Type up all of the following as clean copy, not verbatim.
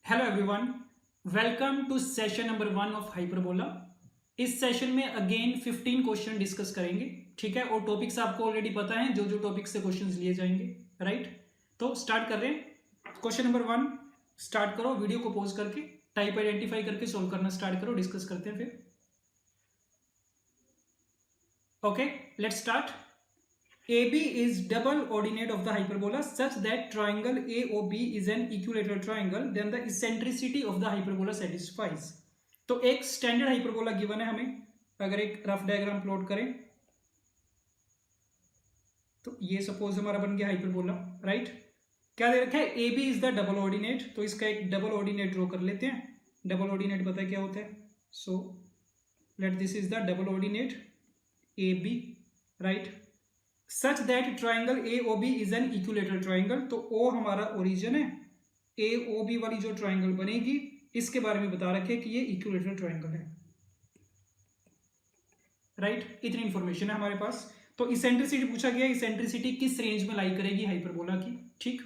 Hello everyone, welcome to session number 1 of hyperbola. इस session में again 15 question discuss करेंगे। ठीक है, और टॉपिक्स आपको ऑलरेडी पता है जो जो टॉपिक से क्वेश्चंस लिए जाएंगे। राइट, तो स्टार्ट कर रहे हैं। क्वेश्चन नंबर 1 स्टार्ट करो, वीडियो को पॉज करके टाइप आइडेंटिफाई करके सोल्व करना स्टार्ट करो, डिस्कस करते हैं फिर। Okay, let's start. AB is double ordinate of the hyperbola such that triangle AOB is an equilateral triangle, then the eccentricity of the hyperbola satisfies। तो एक standard hyperbola given है हमें। अगर एक रफ डायग्राम प्लॉट करें तो ये suppose हमारा बन गया हाइपरबोला। राइट, क्या दे रखा है? AB is the double ordinate, तो इसका एक डबल ऑर्डिनेट ड्रॉ कर लेते हैं। डबल ऑर्डिनेट पता है क्या होता है? So let this is the double ordinate AB। Right, such that triangle AOB is an equilateral triangle, तो O हमारा ओरिजिन है, AOB वाली जो ट्राइंगल बनेगी इसके बारे में बता रखे कि ये इक्विलेटरल ट्राइंगल है। राइट, इतनी इंफॉर्मेशन है हमारे पास। तो इसेंट्रिसिटी पूछा गया, इसेंट्रिसिटी किस रेंज में लाई करेगी हाइपरबोला की। ठीक,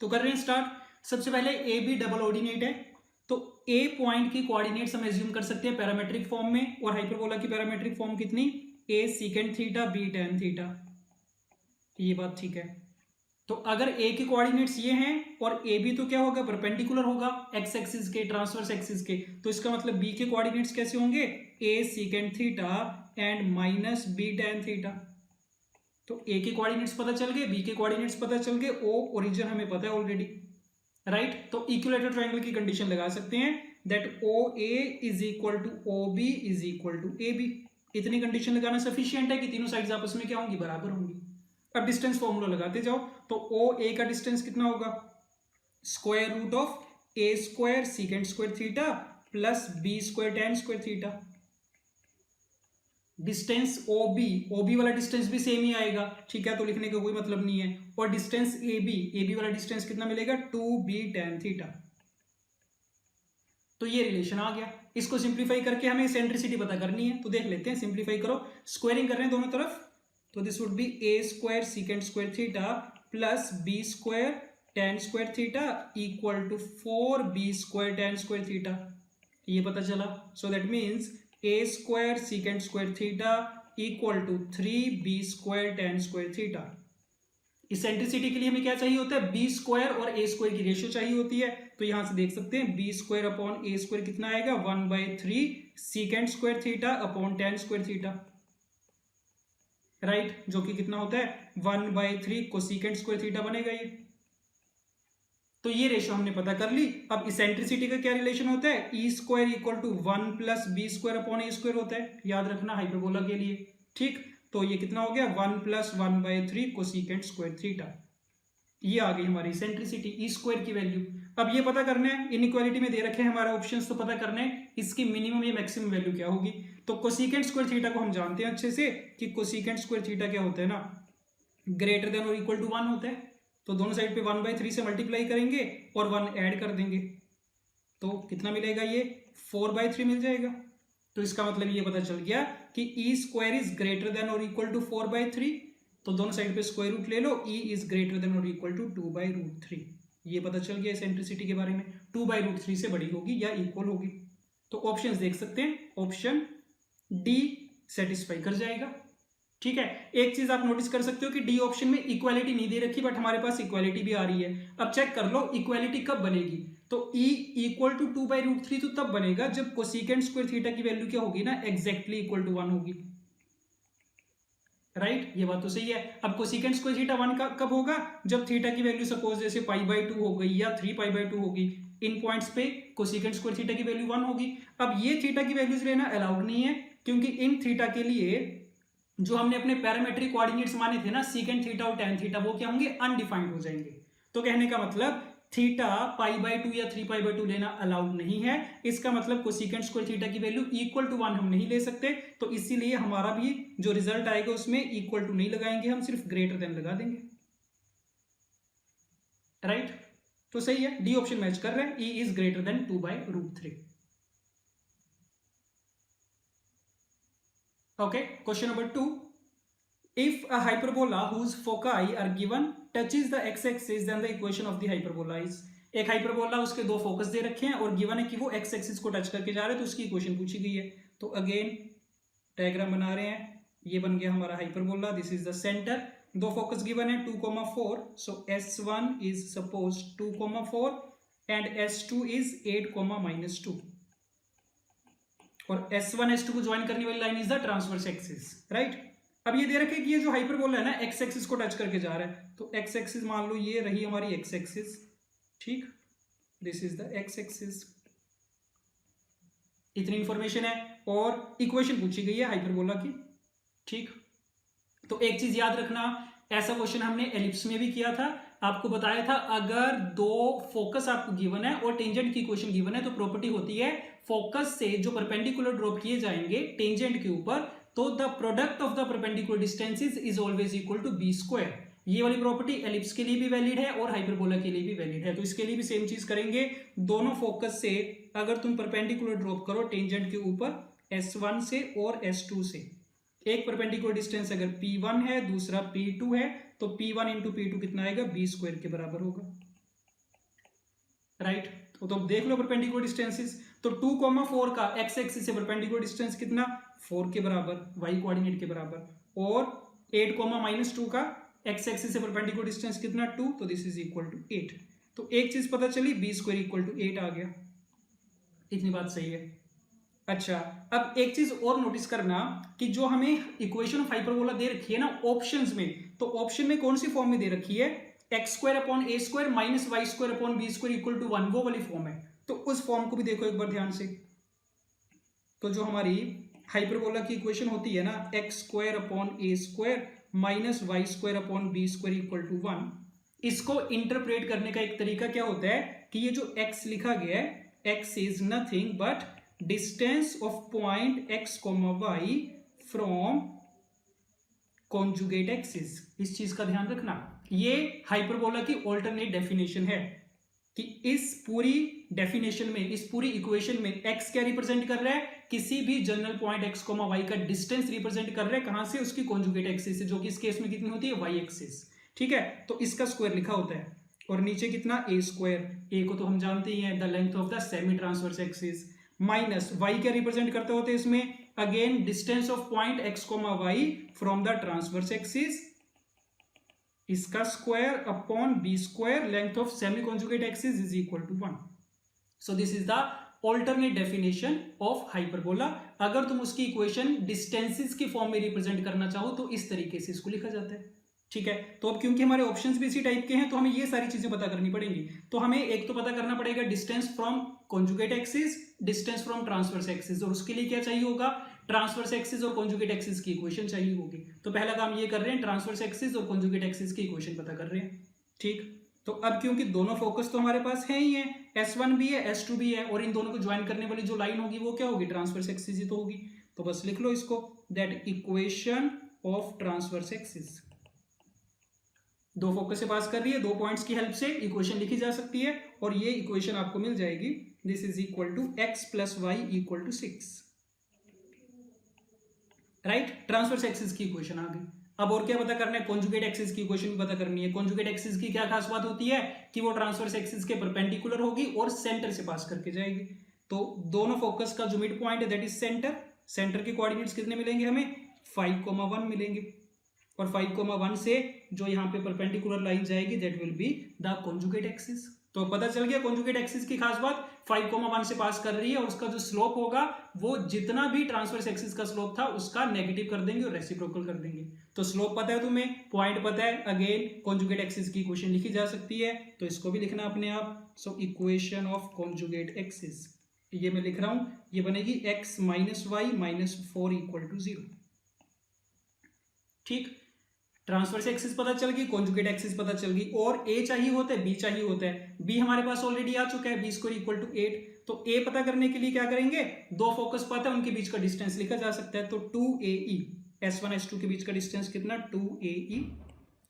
तो कर रहे हैं स्टार्ट। सबसे पहले AB डबल ऑर्डिनेट है, तो A पॉइंट की कोऑर्डिनेट्स हम एज्यूम कर सकते हैं पैरामेट्रिक फॉर्म में, और हाइपरबोला की पैरामेट्रिक फॉर्म कितनी? A secant theta B tan theta. ये बात ठीक है। तो अगर A के कोऑर्डिनेट्स ये हैं और AB तो क्या होगा? परपेंडिकुलर होगा एक्स एक्सिस के, ट्रांसवर्स एक्सिस के, तो इसका मतलब B के कोऑर्डिनेट्स कैसे होंगे? A secant theta and minus B tan theta. तो A के कोऑर्डिनेट्स पता चल गए, B के कोऑर्डिनेट्स पता चल गए, O ओरिजिन हमें पता है ऑलरेडी। राइट, तो इक्विलेटरल ट्रायंगल की कंडीशन लगा सकते हैं that OA is equal to OB is equal to AB। इतनी कंडीशन लगाना सफिशिएंट है कि तीनों साइड्स आपस में क्या होंगी? बराबर होंगी। अब डिस्टेंस फॉर्मूला लगाते जाओ, तो OA का डिस्टेंस कितना होगा? Square root of A square secant square theta plus B square tan square theta. Distance OB वाला डिस्टेंस भी सेम ही आएगा। ठीक है, तो लिखने का कोई मतलब नहीं है। और डिस्टेंस AB वाला डिस्टेंस कितना मिलेगा? 2B tan theta. तो ये रिलेशन आ गया। इसको सिंप्लीफाई करके हमें सेंट्रिसिटी पता करनी है, तो देख लेते हैं। सिंप्लीफाई करो, स्क्वायरिंग कर रहे हैं दोनों तरफ, तो this would be A square secant square theta plus B square tan square theta equal to 4B square tan square theta. ये पता चला। So that means A square secant square theta equal to 3B square tan square theta. Eccentricity के लिए हमें क्या चाहिए होता है? B स्क्वायर और A स्क्वायर की रेशियो चाहिए होती है। तो यहां से देख सकते हैं B square upon A square कितना आएगा? 1/3 secant square theta upon tan square theta. Right, जो कि कितना होता है? 1/3 कोसेकेंट स्क्वायर थीटा बनेगा ये। तो ये रेशियो हमने पता कर ली। अब इसेंट्रिसिटी का क्या रिलेशन होता है? E square equal to 1 plus B square upon A square होता है, याद रखना हाइपरबोला के लिए। ठीक, तो ये कितना हो गया? 1 प्लस 1/3 कोसेकेंट स्क्वायर थीटा। ये आ गई हमारी इसेंट्रिसिटी, ई स्क्वायर की वैल्यू। अब ये पता करना है, इनइक्वालिटी में दे रखे हैं हमारे ऑप्शंस, तो पता करना है इसकी मिनिमम या मैक्सिमम वैल्यू क्या होगी। तो कोसेकेंट स्क्वायर थीटा को हम जानते हैं अच्छे से कि कोसेकेंट स्क्वायर थीटा क्या होता है ना, ग्रेटर देन और इक्वल टू 1 होता है। तो दोनों साइड पे 1/3 से मल्टीप्लाई करेंगे और 1 ऐड कर देंगे, तो कितना मिलेगा? ये 4/3 मिल जाएगा। तो इसका मतलब ये पता चल गया कि E square is greater than और इक्वल टू 4/3। तो दोनों साइड पे स्क्वायर रूट ले लो, ई इज ग्रेटर देन और इक्वल टू 2/√3। ये पता चल गया इसेंट्रिसिटी के बारे में, 2/√3 से बड़ी होगी या इक्वल होगी। तो ऑप्शंस देख सकते हैं, ऑप्शन डी सेटिस्फाई कर जाएगा। ठीक है, एक चीज आप नोटिस कर सकते हो कि डी ऑप्शन में इक्वालिटी नहीं दे रखी, बट हमारे पास इक्वालिटी भी आ रही है। अब चेक कर लो इक्वालिटी कब बनेगी। तो ई इक्वल टू 2/√3 तो तब बनेगा जब कोसेकेंट स्क्वायर थीटा की वैल्यू क्या होगी ना, एग्जैक्टली इक्वल टू 1 होगी। राइट, ये बात तो सही है। अब कोसेकेंट स्क्वायर थीटा 1 का कब होगा? जब थीटा की वैल्यू सपोज जैसे π/2 हो गई या 3π/2 होगी। इन पॉइंट्स पे कोसेकेंट स्क्वायर थीटा की वैल्यू 1 होगी। अब ये थीटा की वैल्यूज लेना अलाउड नहीं है, क्योंकि इन थीटा के लिए जो हमने अपने पैरामेट्रिक कोऑर्डिनेट्स माने थे ना, सीकेंट थीटा और tan थीटा, वो क्या होंगे? अनडिफाइंड हो जाएंगे। तो कहने का मतलब थीटा π/2 या 3π/2 लेना अलाउड नहीं है। इसका मतलब कोसेकेंट स्क्वायर थीटा की वैल्यू इक्वल टू 1 हम नहीं ले सकते। तो इसीलिए हमारा भी जो रिजल्ट आएगा उसमें इक्वल टू नहीं लगाएंगे, हम सिर्फ ग्रेटर देन लगा देंगे। राइट, तो सही है, डी ऑप्शन मैच कर रहे हैं, E is greater than 2/√3। Okay, question number 2. If a hyperbola whose foci are given touches the x-axis, then the equation of the hyperbola is। एक हाइपरबोला, उसके दो फोकस दे रखे हैं और गिवन है कि वो एक्स एक्सिस को टच करके जा रहे हैं, तो उसकी इक्वेशन पूछी गई है। तो अगेन डायग्राम बना रहे हैं, ये बन गया हमारा hyperbola, this is the centre, दो फोकस गिवन है 2,4, सो S1 is suppose 2,4 and S2 is 8,-2, और S1 S2 को ज्वाइन करने वाली line is the transverse axis, right. अब ये दे रखे कि ये जो हाइपरबोला है ना एक्स एक्सिस को टच करके जा रहा है, तो एक्स एक्सिस मान लो ये रही हमारी एक्स एक्सिस, ठीक, this is the x axis, इतनी इंफॉर्मेशन है और इक्वेशन पूछी गई है हाइपरबोला की, ठीक। तो एक चीज याद रखना, ऐसा क्वेश्चन हमने एलिप्स में भी किया था, आपको बताया था अगर दो फोकस आपको गिवन है और टेंजेंट की इक्वेशन गिवन है तो प्रॉपर्टी होती है फोकस से जो परपेंडिकुलर ड्रॉप किए जाएंगे टेंजेंट के ऊपर, तो the product of the perpendicular distances is always equal to B square. ये वाली प्रॉपर्टी एलिप्स के लिए भी वैलिड है और हाइपरबोला के लिए भी वैलिड है, तो इसके लिए भी सेम चीज करेंगे। दोनों फोकस से अगर तुम परपेंडिकुलर ड्रॉप करो टेंजेंट के ऊपर S1 से और S2 से, एक परपेंडिकुलर डिस्टेंस अगर P1 है दूसरा P2 है, तो P1 इंटू P2 कितना आएगा, बी स्क्वायर के बराबर होगा, राइट। तो देख लो परपेंडिकुलर डिस्टेंसेस, तो 2,4 का एक्स एक्सिस से परपेंडिकुलर डिस्टेंस कितना, 4 के बराबर, y कोऑर्डिनेट के बराबर, और 8,-2 का एक्स एक्सिस से परपेंडिकुलर डिस्टेंस कितना, 2, तो दिस इज इक्वल टू 8। तो एक चीज पता चली, बी स्क्वायर इक्वल टू 8 आ गया, इतनी बात सही है। अच्छा, अब एक चीज और नोटिस करना कि जो हमें इक्वेशन ऑफ हाइपरबोला दे रखी है ना ऑप्शंस में, तो ऑप्शन में कौन सी फॉर्म में दे रखी है, x² minus y² equal to 1, वो वाली फॉर्म है। तो उस फॉर्म को भी देखो एक बार ध्यान से, तो जो हमारी हाइपरबोला की इक्वेशन होती है ना x² minus y² equal to 1, इसको इंटरप्रेट करने का एक तरीका क्या होता है कि ये जो x लिखा गया है, x is nothing but distance of point x, y from conjugate axis. इस चीज का ध्यान रखना, ये हाइपरबोला की ऑल्टरनेट डेफिनेशन है कि इस पूरी डेफिनेशन में, इस पूरी इक्वेशन में x क्या रिप्रेजेंट कर रहा है, किसी भी जनरल पॉइंट x, y का डिस्टेंस रिप्रेजेंट कर रहा है, कहां से, उसकी कॉन्जुगेट एक्सिस से, जो कि इस केस में कितनी होती है, y एक्सिस, ठीक है। तो इसका स्क्वायर लिखा होता है, और नीचे कितना, a², a को तो हम जानते ही हैं, the length of the semi transverse axis, minus y क्या रिप्रेजेंट करते होते हैं इसमें, again distance of point x, y from the transverse axis, इसका square upon B square, length of semi conjugate axis is equal to 1। So this is the alternate definition of hyperbola. अगर तुम उसकी equation distances की form में represent करना चाहो तो इस तरीके से इसको लिखा जाता है, ठीक है। तो अब क्योंकि हमारे ऑप्शंस भी इसी टाइप के हैं तो हमें ये सारी चीजें पता करनी पड़ेंगी। तो हमें एक तो पता करना पड़ेगा distance from conjugate axis, distance from transverse axis, और उसके लिए क्या चाहिए होगा, ट्रांसवर्स एक्सिस और कॉन्जुगेट एक्सिस की इक्वेशन चाहिए होगी। तो पहला काम ये कर रहे हैं, ट्रांसवर्स एक्सिस और कॉन्जुगेट एक्सिस की इक्वेशन पता कर रहे हैं, ठीक। तो अब क्योंकि दोनों फोकस तो हमारे पास है ही है, S1 भी है S2 भी है, और इन दोनों को ज्वाइन करने वाली जो लाइन होगी वो क्या होगी, ट्रांसवर्स एक्सिस ही तो होगी। तो बस लिख लो इसको, that equation of transverse axis, दो फोकस से पास कर रही है, दो पॉइंट्स की हेल्प से इक्वेशन लिखी जा सकती है, और ये इक्वेशन आपको मिल जाएगी, this is equal to x plus y equal to 6, right. Transverse axis की इक्वेशन आ गई। अब और क्या पता करना है, कॉन्जुगेट एक्सिस की इक्वेशन भी पता करनी है। कॉन्जुगेट एक्सिस की क्या खास बात होती है कि वो ट्रांसवर्स एक्सिस के परपेंडिकुलर होगी और सेंटर से पास करके जाएगी। तो दोनों फोकस का जो मिड पॉइंट है दैट इज सेंटर, सेंटर के कोऑर्डिनेट्स कितने मिलेंगे हमें, 5,1 मिलेंगे, और 5,1 से जो यहाँ पे परपेंडिकुलर लाइन जाएगी that will be the conjugate axis. तो पता चल गया कॉन्जुगेट एक्सिस की खास बात, 5,1 से पास कर रही है और उसका जो स्लोप होगा वो जितना भी ट्रांसवर्स एक्सिस का स्लोप था उसका नेगेटिव कर देंगे और रेसिप्रोकल कर देंगे। तो स्लोप पता है तुम्हें, पॉइंट पता है, अगेन कॉन्जुगेट एक्सिस की इक्वेशन लिखी जा सकती है, तो इसको भी लिखना अपने आप। So equation of conjugate axis, ये मैं लिख रहा हूं, ये बनेगी x minus Y minus 4 equal to 0, ठीक। ट्रांसवर्स एक्सिस पता चल गई, कॉन्जुगेट एक्सिस पता चल गई, और a चाहिए होता है, b चाहिए होता है। b हमारे पास ऑलरेडी आ चुका है, b स्क्वायर इक्वल टू 8। तो a पता करने के लिए क्या करेंगे, दो फोकस पता है, उनके बीच का डिस्टेंस लिखा जा सकता है, तो 2ae, S1 S2 के बीच का डिस्टेंस कितना, 2ae।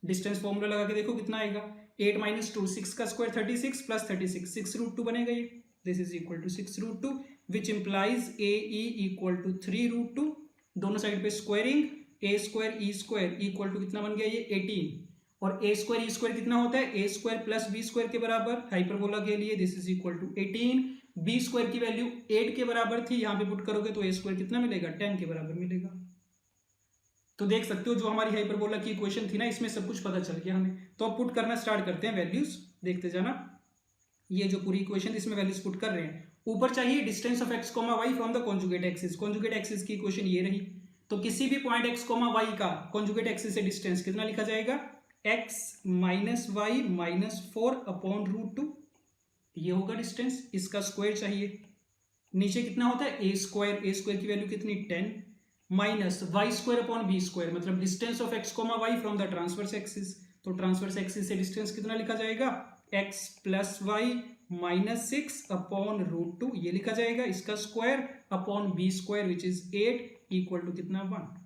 डिस्टेंस फॉर्मूला लगा के देखो कितना आएगा, 8 माइनस 2, 6 का स्क्वायर 36 प्लस 36, 6√2 बनेगा ये, this is equal to 6√2, which implies ae equal to 3√2। दोनों साइड पे squaring, a² e² equal to कितना बन गया ये 18, और ए स्क्वायर कितना होता है, A square plus B square के बराबर, हाइपरबोला के लिए this is equal to 18, B square की वैल्यू 8 के बराबर थी, यहां पे पुट करोगे तो ए स्क्वायर कितना मिलेगा, 10 के बराबर मिलेगा। तो देख सकते हो जो हमारी हाइपरबोला की इक्वेशन थी ना, इसमें सब कुछ पता चल गया हमें। तो अब पुट करना स्टार्ट करते हैं, वैल्यूज देखते जाना। ये जो पूरी इक्वेशन इसमें वैल्यूज पुट कर रहे हैं। ऊपर चाहिए distance of X comma Y from the conjugate axis, conjugate axis की इक्वेशन ये रही। तो किसी भी पॉइंट एक्स कोमा वाई का कॉन्जुगेट एक्सिस से डिस्टेंस कितना लिखा जाएगा, x minus Y minus 4 upon root 2, ये होगा डिस्टेंस। इसका स्क्वायर चाहिए, नीचे कितना होता है ए स्क्वायर की वैल्यू कितनी 10 minus Y square upon B square, मतलब distance of X comma Y from the transverse axis. तो ट्रांसवर्स एक्सिस से डिस्टेंस कितना लिखा जाएगा, x plus Y minus 6 upon root 2, ये लिखा जाएगा। इसका square upon B square which is 8 equal to कितना 1।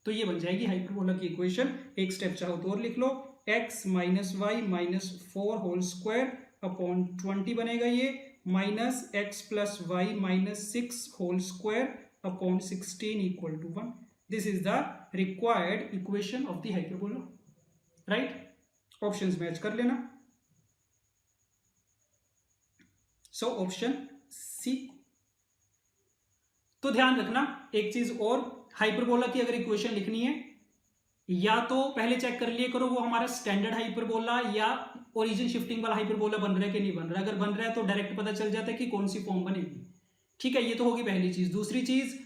तो ये बन जाएगी हाइपरबोला की इक्वेशन। एक स्टेप चाहो तो और लिख लो, x minus Y minus 4 whole square upon 20 बनेगा ये, minus X plus Y minus 6 whole square upon 16 equal to 1। This is the required equation of the hyperbola, right. Options match कर लेना। So option C. तो ध्यान रखना एक चीज और, हाइपरबोला की अगर इक्वेशन लिखनी है, या तो पहले चेक कर लिए करो वो हमारा स्टैंडर्ड हाइपरबोला या ओरिजिन शिफ्टिंग वाला हाइपरबोला बन रहा है कि नहीं बन रहा है। अगर बन रहा है तो डायरेक्ट पता चल जाता है कि कौन सी फॉर्म बनेगी, ठीक है। ये तो होगी पहली चीज। दूसरी चीज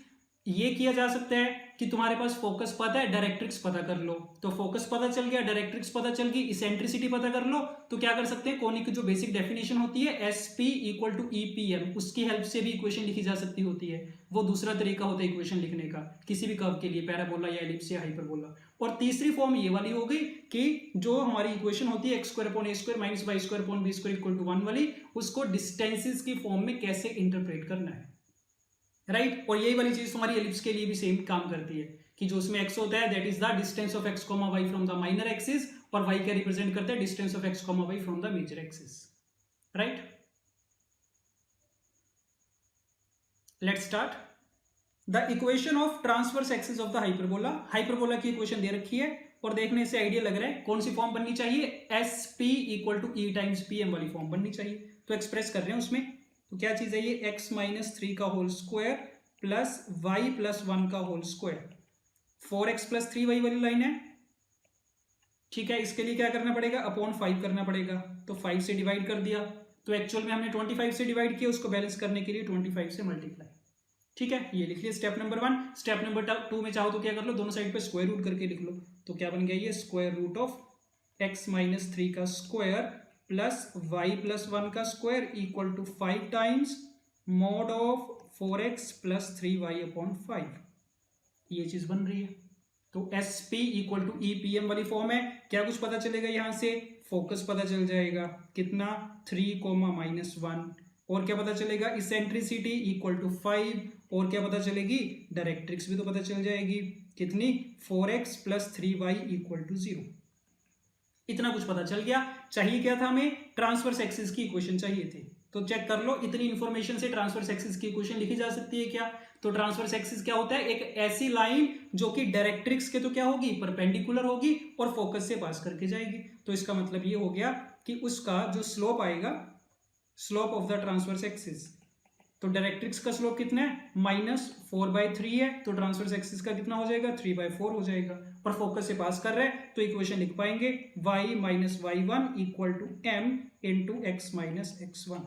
ये किया जा सकता है कि तुम्हारे पास फोकस पता है, डायरेक्ट्रिक्स पता कर लो। तो फोकस पता चल गया, डायरेक्ट्रिक्स पता चल गई, इसेंट्रिसिटी पता कर लो। तो क्या कर सकते हैं, कोनिक की जो बेसिक डेफिनेशन होती है एसपी इक्वल टू ईपीएम, उसकी हेल्प से भी इक्वेशन लिखी जा सकती होती है। वो दूसरा तरीका होता है इक्वेशन लिखने का किसी भी कर्व के लिए, पैराबोला या एलिप्स या हाइपरबोला। और तीसरी फॉर्म ये वाली हो गई कि जो हमारी इक्वेशन होती है x square upon A square minus Y square upon B square equal to 1 वाली, उसको डिस्टेंसेस की फॉर्म में कैसे इंटरप्रेट करना है, राइट। और यही वाली चीज तुम्हारी एलिप्स के लिए भी सेम काम करती है कि जो उसमें x होता है that is the distance of x comma y from the minor axis, और y क्या रिप्रेजेंट करता है, distance of x comma y from the major axis, right. Let's start the equation of transverse axis of the hyperbola. Hyperbola की equation दे रखी है और देखने से आइडिया लग रहा है कौन सी फॉर्म बननी चाहिए, S P equal to E times P M वाली फॉर्म बननी चाहिए। तो एक्सप्रेस कर रहे हैं उसमें, तो क्या चीज है ये, x माइनस 3 का whole square plus Y plus 1 का whole square, 4x plus 3y वाली लाइन है, ठीक है। इसके लिए क्या करना पड़ेगा, अपॉन 5 करना पड़ेगा। तो 5 से डिवाइड कर दिया, तो एक्चुअल में हमने 25 से डिवाइड किया, उसको बैलेंस करने के लिए 25 से मल्टीप्लाई, ठीक है। ये लिख लिया स्टेप नंबर 1। स्टेप नंबर 2 में चाहो तो क्या कर लो, दोनों साइड पे स्क्वायर रूट करके लिख लो। तो क्या बन गया ये, square root of x minus 3 का स्क्वायर प्लस वाई प्लस 1 का square equal to 5 times mod of 4x plus 3y upon 5, ये चीज बन रही है। तो S P equal to E P M वाली फॉर्म है। क्या कुछ पता चलेगा यहां से, फोकस पता चल जाएगा कितना 3 कोमा माइनस 1, और क्या पता चलेगा, इसेंट्रिसिटी इक्वल टू 5, और क्या पता चलेगी, डायरेक्ट्रिक्स भी तो पता चल जाएगी कितनी, 4x plus 3y equal to 0। इतना कुछ पता चल गया। चाहिए क्या था हमें, ट्रांसवर्स एक्सिस की इक्वेशन चाहिए थी। तो चेक कर लो इतनी इंफॉर्मेशन से ट्रांसवर्स एक्सिस की इक्वेशन लिखी जा सकती है क्या। तो ट्रांसवर्स एक्सिस क्या होता है, एक ऐसी लाइन जो कि डायरेक्ट्रिक्स के तो क्या होगी, परपेंडिकुलर होगी और फोकस से पास करके जाएगी। तो इसका मतलब ये हो गया कि उसका जो स्लोप आएगा, slope of the transverse axis, तो डायरेक्ट्रिक्स का स्लोप कितना है, -4/3 है। तो ट्रांसवर्स एक्सिस का कितना हो जाएगा, 3/4 हो जाएगा। पर फोकस से पास कर रहे हैं तो इक्वेशन लिख पाएंगे y minus y1 equal to m into x minus x1,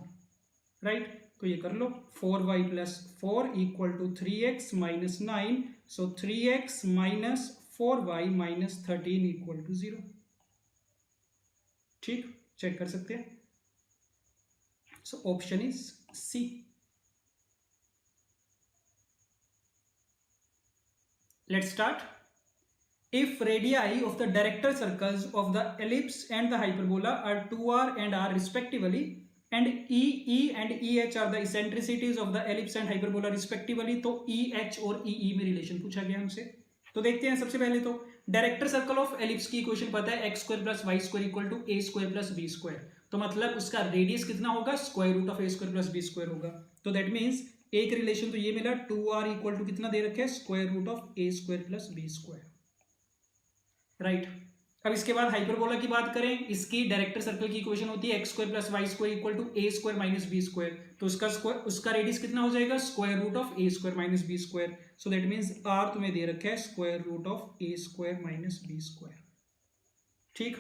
right. तो ये कर लो, 4y plus 4 equal to 3x minus 9, so 3x minus 4y minus 13 equal to 0, ठीक। चेक कर सकते हैं। So option is C. Let's start. If radii of the director circles of the ellipse and the hyperbola are 2r and r respectively, and EE and EH are the eccentricities of the ellipse and hyperbola respectively, तो EH और EE में relation पूछा गया हमसे। तो देखते हैं सबसे पहले तो डायरेक्टर सर्कल ऑफ एलिप्स की इक्वेशन पता है, x square plus Y square equal to A square plus B square. तो मतलब उसका रेडियस कितना होगा, square root of A square plus B square होगा। तो दैट मीन्स एक रिलेशन तो ये मिला, 2r इक्वल टू कितना दे रखे, square root of A square plus B square, right. अब इसके बाद हाइपरबोला की बात करें, इसकी डायरेक्टर सर्कल की इक्वेशन होती है x square plus Y square equal to A square minus B square. तो उसका रेडियस कितना हो जाएगा, square root of A square minus B square. So that means R तुम्हें दे रखा है square root of A square minus B square. ठीक,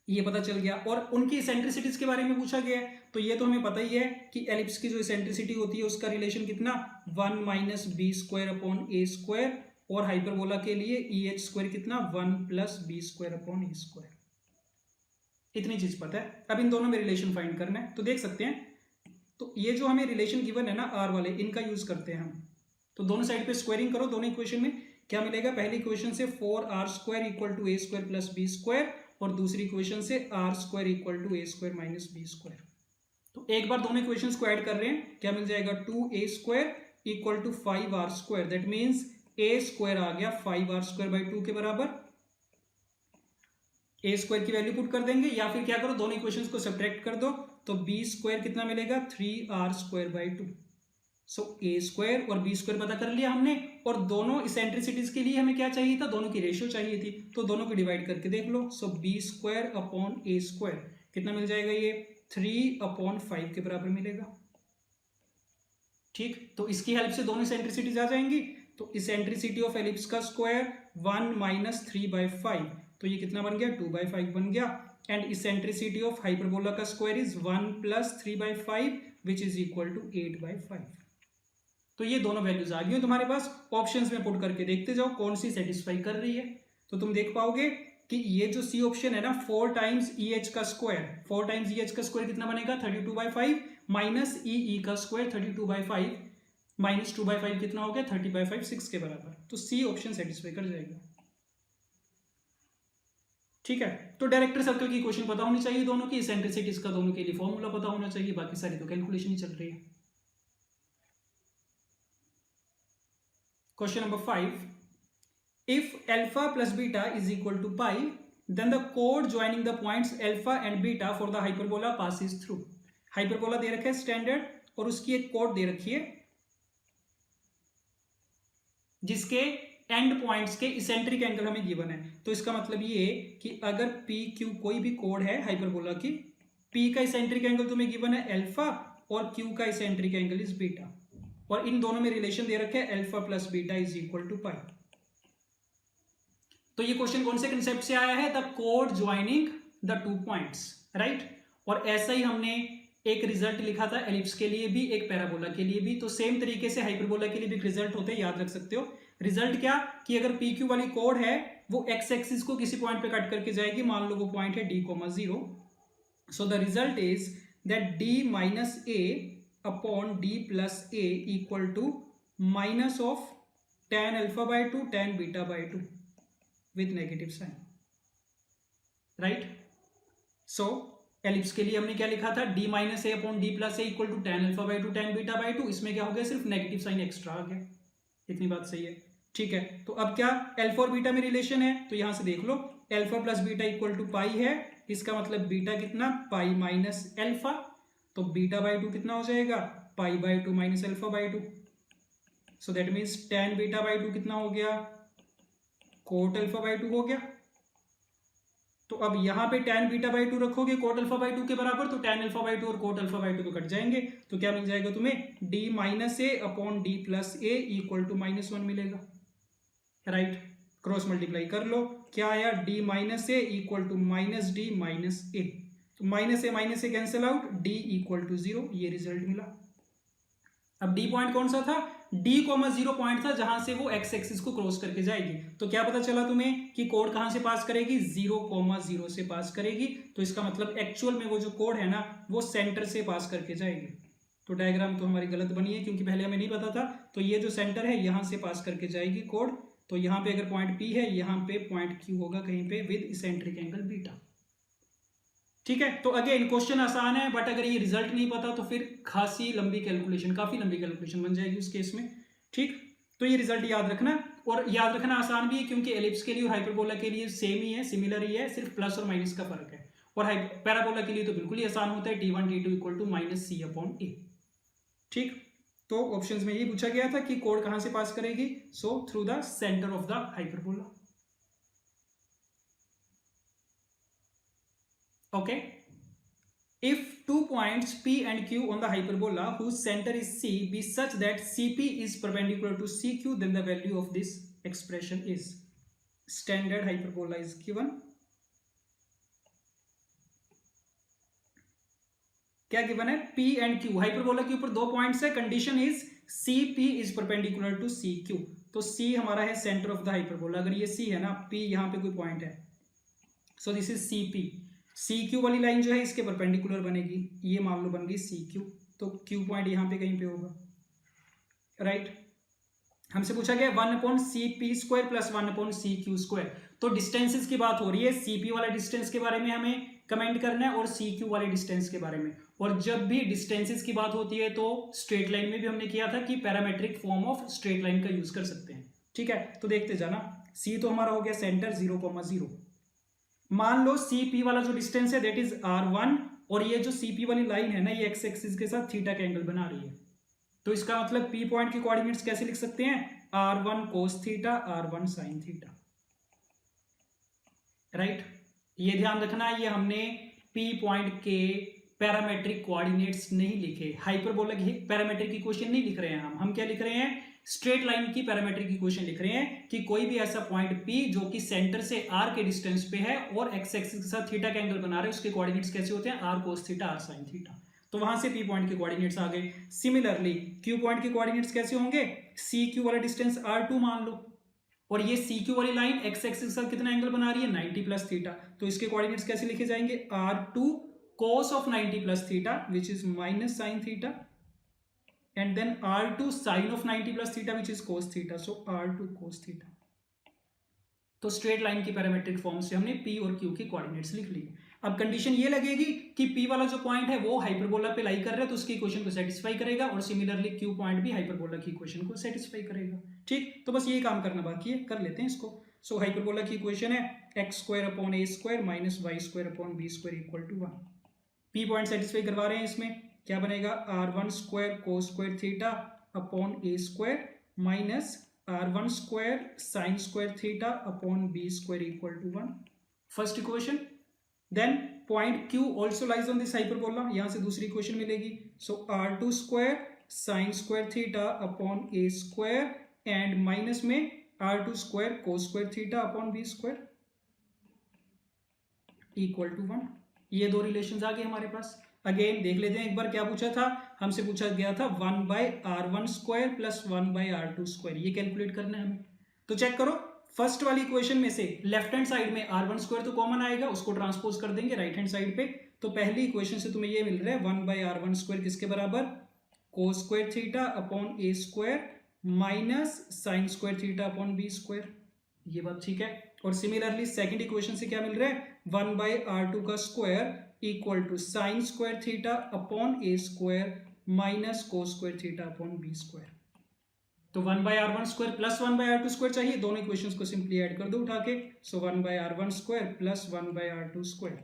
ये पता चल गया। और उनकी इसेंट्रिसिटीज के बारे में पूछा गया है, तो ये तो हमें पता ही है कि एलिप्स की जो इसेंट्रिसिटी होती है उसका रिलेशन कितना 1 minus B square upon A square, और हाइपरबोला के लिए ई एच स्क्वायर कितना 1 plus B square upon A square. इतनी चीज पता है। अब इन दोनों में रिलेशन फाइंड करना है, तो देख सकते हैं। तो ये जो हमें रिलेशन गिवन है ना आर वाले, इनका यूज करते हैं हम। तो दोनों साइड पे स्क्वायरिंग करो, दोनों इक्वेशन में क्या मिलेगा, पहली इक्वेशन से 4r square equal to A square plus B square, और दूसरी इक्वेशन से R square equal to A square minus B square. तो एक बार दोनों इक्वेशंस को ऐड कर रहे हैं, क्या मिल जाएगा 2a square equal to 5r square. That means A square आ गया 5r स्क्वायर बाई 2 के बराबर। ए स्क्वायर की वैल्यू पुट कर देंगे, या फिर क्या करो दोनों इक्वेशंस को सब्ट्रैक्ट कर दो, तो बी स्क्वायर कितना मिलेगा 3r square by 2। So A square और बी स्क्वायर पता कर लिया हमने, और दोनों इसेंट्रिसिटीज के लिए हमें क्या चाहिए था, दोनों की रेशियो चाहिए थी, तो दोनों को डिवाइड करके देख लो। सो B square upon A square कितना मिल जाएगा, ये 3/5 के बराबर मिलेगा। ठीक, तो इसकी हेल्प से दोनों इसेंट्रिसिटीज आ जाएंगी। तो इसेंट्रिसिटी ऑफ एलिप्स का स्क्वायर 1 माइनस 3/5, तो ये कितना बन गया 2/5 बन गया। एंड इसेंट्रिसिटी ऑफ हाइपरबोला का square is 1 plus 3/5 which is equal to 8/5। तो ये दोनों वैल्यूज आ गई हैं तुम्हारे पास। ऑप्शंस में पुट करके देखते जाओ कौन सी सेटिस्फाई कर रही है। तो तुम देख पाओगे कि ये जो सी ऑप्शन है ना 4 टाइम्स ई एच का स्क्वायर, 4 टाइम्स ई एच का स्क्वायर कितना बनेगा 32/5 माइनस ई का स्क्वायर 32/5 माइनस 2/5 कितना हो गया 30/5, 6 के बराबर। तो सी ऑप्शन सेटिस्फाई कर जाएगा। ठीक है, तो डायरेक्टर सर्कल की इक्वेशन पता होनी चाहिए दोनों की, इसेंट्रिसिटीज का दोनों के लिए फॉर्मूला पता होना चाहिए, बाकी सारी तो कैलकुलेशन ही चल रही है। Question number 5. If alpha plus beta is equal to pi, then the chord joining the points alpha and beta for the hyperbola passes through. Hyperbola दे रखा है स्टैंडर्ड, और उसकी एक कोड दे रखी है जिसके एंड पॉइंट्स के इसेंट्रिक एंगल हमें गिवन है। तो इसका मतलब ये कि अगर पी क्यू कोई भी कोड है हाइपरबोला की, पी का इसेंट्रिक एंगल तुम्हें गिवन है अल्फा और क्यू का इसेंट्रिक एंगल इज बीटा, और इन दोनों में रिलेशन दे रखे हैं alpha plus beta is equal to pi. तो ये क्वेश्चन कौन से कंसेप्ट से आया है, द कोड ज्वाइनिंग द 2 पॉइंट्स, राइट। और ऐसा ही हमने एक रिजल्ट लिखा था एलिप्स के लिए भी, एक पैराबोला के लिए भी। तो सेम तरीके से हाइपरबोला के लिए भी रिजल्ट होते हैं, याद रख सकते हो। रिजल्ट क्या कि अगर पी क्यू वाली कोड है वो एक्स एक्सिस को किसी पॉइंट पे कट करके जाएगी, मान लो वो पॉइंट है d,0। So the result is that d minus A upon d plus A equal to minus of tan alpha by 2 tan beta by 2 with negative sign, right. So ellipse के लिए हमने क्या लिखा था, d minus A upon d plus A equal to tan alpha by 2 tan beta by 2। इसमें क्या हो गया, सिर्फ नेगेटिव साइन एक्स्ट्रा आ गया। इतनी बात सही है, ठीक है। तो अब क्या अल्फा और बीटा में रिलेशन है, तो यहां से देख लो alpha plus beta equal to pi है, इसका मतलब बीटा कितना पाई माइनस अल्फा, तो बीटा बाई 2 कितना हो जाएगा pi by 2 minus alpha by 2। So that means tan beta by 2 कितना हो गया कोट अल्फा बाई 2 हो गया। तो अब यहां पे tan बीटा बाई 2 रखोगे कोट अल्फा बाई 2 के बराबर, तो tan अल्फा बाई 2 और कोट अल्फा बाई 2 तो कट जाएंगे। तो क्या मिल जाएगा तुम्हें d minus A upon D plus A equal to -1 मिलेगा, राइट। क्रॉस मल्टीप्लाई कर लो, क्या आया d minus A equal to minus D minus A, तो minus A cancel out, d equal to 0, ये रिजल्ट मिला। अब d पॉइंट कौन सा था, d,0 पॉइंट था जहां से वो x एक्सिस को क्रॉस करके जाएगी। तो क्या पता चला तुम्हें कि कोड कहां से पास करेगी, 0,0 से पास करेगी। तो इसका मतलब एक्चुअल में वो जो कोड है ना वो सेंटर से पास करके जाएगी। तो डायग्राम तो हमारी गलत बनी है क्योंकि पहले हमें नहीं पता था। तो ये जो सेंटर है यहां से पास करके जाएगी कोड। तो यहाँ पे अगर पॉइंट P है, यहाँ पे पॉइंट Q होगा कहीं पे विद इसेंट्रिक एंगल बीटा, ठीक है। तो अगेन क्वेश्चन आसान है, बट अगर ये रिजल्ट नहीं पता तो फिर काफी लंबी कैलकुलेशन बन जाएगी उस केस में, ठीक। तो ये रिजल्ट याद रखना, और याद रखना आसान भी है क्योंकि एलिप्स के लिए और हाइपरबोला के लिए सेम ही है, सिमिलर ही है, सिर्फ प्लस और माइनस का फर्क है। और पैराबोला के लिए तो बिल्कुल ही आसान होता है, t1 t2 equal to minus c upon A, ठीक। तो ऑप्शंस में ये पूछा गया था कि कोड कहां से पास करेगी, so through the centre of the hyperbola. Okay, if 2 points P and Q on the hyperbola whose center is C be such that CP is perpendicular to CQ, then the value of this expression is. Standard hyperbola is given. क्या given है? P and Q, hyperbola के ऊपर 2 points है, condition is CP is perpendicular to CQ. तो C हमारा है centre of the hyperbola. अगर ये C है ना, P यहाँ पे कोई पॉइंट है, सो दिस इज CP. CQ वाली लाइन जो है इसके परपेंडिकुलर बनेगी, ये मान लो बन गई CQ. तो Q पॉइंट यहाँ पे कहीं पे होगा, राइट. हमसे पूछा गया 1/CP² प्लस 1/CQ². तो डिस्टेंसेस की बात हो रही है, CP वाला डिस्टेंस के बारे में हमें कमेंट करना है और CQ वाले डिस्टेंस के बारे में. और जब भी डिस्टेंसेस की बात होती है तो स्ट्रेट लाइन में भी हमने किया था कि parametric form of straight line का यूज कर सकते हैं. ठीक है, तो देखते जाना. C तो हमारा हो गया सेंटर 0,0. मान लो CP वाला जो डिस्टेंस है दैट इज R1, और ये जो CP वाली लाइन है ना, ये एक्स एक्सिस के साथ थीटा का एंगल बना रही है. तो इसका मतलब P पॉइंट के कोऑर्डिनेट्स कैसे लिख सकते हैं? R1 cos theta, R1 sin theta, right. ये ध्यान रखना, ये हमने P पॉइंट के पैरामेट्रिक कोऑर्डिनेट्स नहीं लिखे, हाइपरबोला की पैरामेट्रिक इक्वेशन नहीं लिख रहे हैं हम क्या लिख रहे हैं? स्ट्रेट लाइन की पैरामेट्रिक इक्वेशन लिख रहे हैं कि कोई भी ऐसा पॉइंट P जो कि सेंटर से R के डिस्टेंस पे है और एक्स एक्सिस के साथ थीटा का एंगल बना रहे हैं, उसके कोऑर्डिनेट्स कैसे होते हैं? R cos theta, R sin theta. तो वहां से P पॉइंट के कोऑर्डिनेट्स आ गए. सिमिलरली Q पॉइंट के कोऑर्डिनेट्स कैसे होंगे? CQ वाला डिस्टेंस R2 मान लो, और ये CQ वाली लाइन एक्स एक्सिस के साथ कितना एंगल बना रही है? 90 प्लस थीटा. तो इसके कोऑर्डिनेट्स कैसे लिखे जाएंगे? R2 cos of 90 plus theta which is minus sin theta, and then R2 sin of 90 plus theta which is cos theta. So R2 cos theta. तो स्ट्रेट लाइन की पैरामेट्रिक फॉर्म से हमने P और Q की coordinates लिख ली. अब condition ये लगेगी कि P वाला जो पॉइंट है वो हाइपरबोला पे लाई कर रहा है, तो उसकी इक्वेशन को सेटिस्फाई करेगा, और सिमिलरली Q पॉइंट भी हाइपरबोला की इक्वेशन को सेटिस्फाई करेगा. ठीक, तो बस ये काम करना बाकी है, कर लेते हैं इसको. सो हाइपरबोला की इक्वेशन है x² minus y² equal to 1. P point satisfy करवा रहे हैं, इसमें क्या बनेगा? R1² cos² theta upon A² minus R1² sin² theta upon B² equal to 1. First equation. Then point Q also lies on this hyperbola, यहां से दूसरी equation मिलेगी. So R2² sin² theta upon A² and minus में R2² cos² theta upon B² equal to 1. ये दो relations आ गए हमारे पास. Again देख लेते हैं एक बार क्या पूछा था. हमसे पूछा गया था 1/R1² प्लस 1/R2². ये कैलकुलेट करना है हमें. तो चेक करो, फर्स्ट वाली इक्वेशन में से लेफ्ट हैंड साइड में R1² तो कॉमन आएगा, उसको ट्रांसपोज कर देंगे राइट हैंड साइड पे. तो पहली इक्वेशन से तुम्हें ये मिल रहा है 1/R1² किसके बराबर? cos² theta upon A² minus sin² theta upon B². ये बात ठीक है. और सिमिलरली सेकंड इक्वेशन से क्या मिल रहा है? 1/R2 का square equal to sin² theta upon A² minus cos² theta upon B². तो 1/R1² प्लस 1/R2² चाहिए, दोनों इक्वेशंस को सिंपली ऐड कर दो उठा के. सो 1/R1² प्लस 1/R2²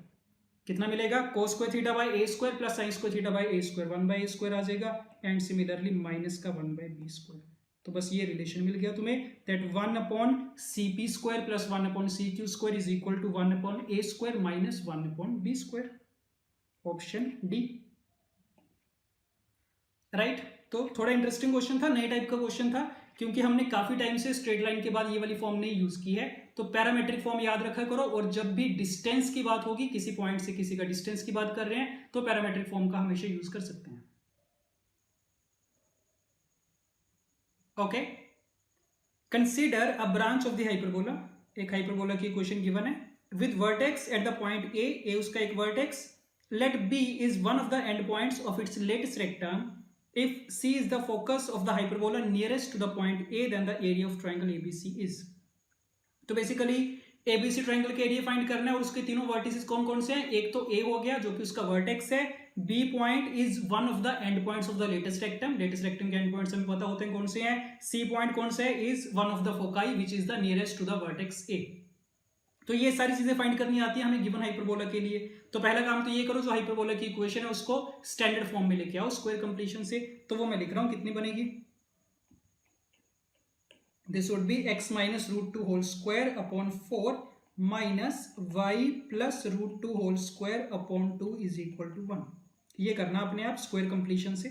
कितना मिलेगा? cos² theta by A² plus sin² theta by A², 1/A² आ जाएगा, एंड सिमिलरली माइनस का 1/B². तो बस ये रिलेशन मिल गया तुम्हें, that 1/CP² plus 1/CQ² is equal to 1/A² minus 1/B². Option D, right. तो थोड़ा इंटरेस्टिंग क्वेश्चन था, नए टाइप का क्वेश्चन था, क्योंकि हमने काफी टाइम से स्ट्रेट लाइन के बाद ये वाली फॉर्म नहीं यूज की है. तो पैरामेट्रिक फॉर्म याद रखा करो, और जब भी डिस्टेंस की बात होगी, किसी पॉइंट से किसी का डिस्टेंस की बात कर रहे हैं, तो पैरामेट्रिक फॉर्म का हमेशा यूज कर सकते हैं. Okay, consider a branch of the hyperbola. एक हाइपरबोला की इक्वेशन गिवन है with vertex at the point A उसका एक vertex. Let B is one of the end points of its latest rectangle. If C is the focus of the hyperbola nearest to the point A then the area of triangle ABC is. तो basically ABC triangle के area find करना है, और उसके तीनों vertices कौन कौन से हैं? एक तो ए हो गया जो कि उसका वर्टेक्स है. B point is one of the end points of the latest rectangle. Latest rectangle के एंड पॉइंट्स हमें पता होते हैं कौन से हैं. सी पॉइंट कौन सा है? Is one of the foci which is the nearest to the vertex A. तो ये सारी चीजें फाइंड करनी आती है हमें गिवन हाइपरबोला के लिए. तो पहला काम तो ये करो, जो हाइपरबोला की इक्वेशन है उसको स्टैंडर्ड फॉर्म में लेके आओ स्क्वायर कंप्लीशन से. तो वो मैं लिख रहा हूं, कितनी बनेगी? This would be x minus √2 whole square upon 4 minus Y plus root two whole square upon 2 is equal to 1। ये करना अपने आप स्क्वायर कंप्लीशन से।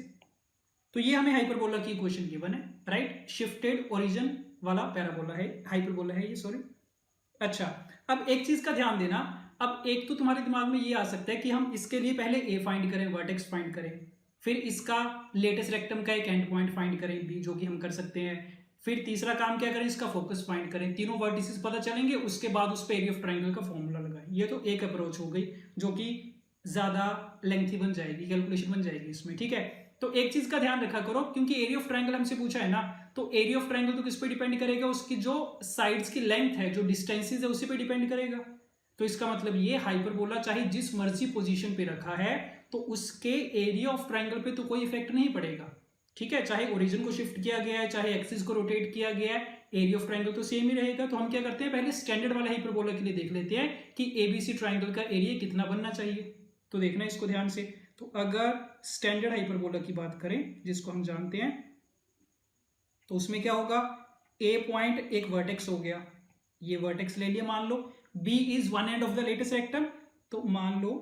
तो ये हमें हाइपरबोला की इक्वेशन गिवन है, राइट। शिफ्टेड ओरिजिन वाला पैराबोला है, हाइपरबोला है ये, सॉरी। अच्छा, अब एक चीज का ध्यान देना। अब एक तो तुम्हारे दिमाग में ये आ सकता है कि हम इसके लिए पहले ए फाइंड करें, वर्टेक्स फाइंड करें, फिर इसका लेटेस्ट रेक्टम का एक एंड पॉइंट फाइंड करें बी, जो कि हम कर सकते हैं। फिर तीसरा काम क्या करें, इसका फोकस फाइंड करें। तीनों वर्टिसेस पता चलेंगे, उसके बाद उस पे एरिया ऑफ ट्रायंगल का फॉर्मूला लगाएं। ये तो एक अप्रोच हो गई, जो कि ज्यादा लेंथी बन जाएगी, कैलकुलेशन बन जाएगी इसमें, ठीक है। तो एक चीज का ध्यान रखा करो, क्योंकि एरिया ऑफ ट्रायंगल हमसे पूछा है ना, तो एरिया ऑफ ट्रायंगल तो किस पे डिपेंड करेगा, उसकी जो साइड्स की लेंथ है, जो डिस्टेंसेस है, उसी पे डिपेंड करेगा। तो इसका मतलब ये हाइपरबोला चाहे जिस मर्जी पोजीशन पे रखा है, तो उसके एरिया ऑफ ट्रायंगल पे तो कोई इफेक्ट नहीं पड़ेगा, ठीक है। चाहे ओरिजिन को शिफ्ट किया गया है, चाहे एक्सिस को रोटेट किया गया है, एरिया ऑफ ट्रायंगल तो सेम ही रहेगा। तो हम क्या करते हैं, पहले स्टैंडर्ड वाले हाइपरबोला के लिए देख लेते हैं कि एबीसी ट्रायंगल का एरिया कितना बनना चाहिए। तो देखना इसको ध्यान से। तो अगर स्टैंडर्ड हाइपरबोला की बात करें, जिसको हम जानते हैं, तो उसमें क्या होगा, ए पॉइंट एक वर्टेक्स हो गया, ये वर्टेक्स ले लिया मान लो। B is one end of the latus rectum, तो मान लो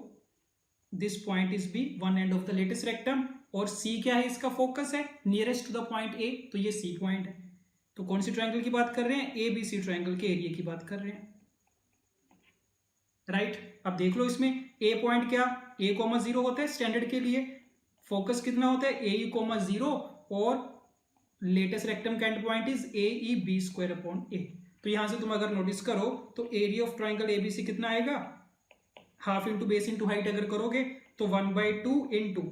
this point is B, one end of the latus rectum. और सी क्या है, इसका फोकस है nearest to the point A, तो ये सी पॉइंट है। तो कौन सी ट्रायंगल की बात कर रहे हैं, ए बी सी ट्रायंगल के एरिया की बात कर रहे हैं, राइट। अब देख लो इसमें ए पॉइंट क्या, ए कोमा 0 होता है स्टैंडर्ड के लिए, फोकस कितना होता है, ए कोमा 0, और लेटेस्ट रेक्टम का end point is A E B square upon A. तो यहां से तुम अगर नोटिस करो तो एरिया ऑफ ट्रायंगल एबीसी कितना आएगा, half into base into height अगर करोगे तो 1/2 इंटू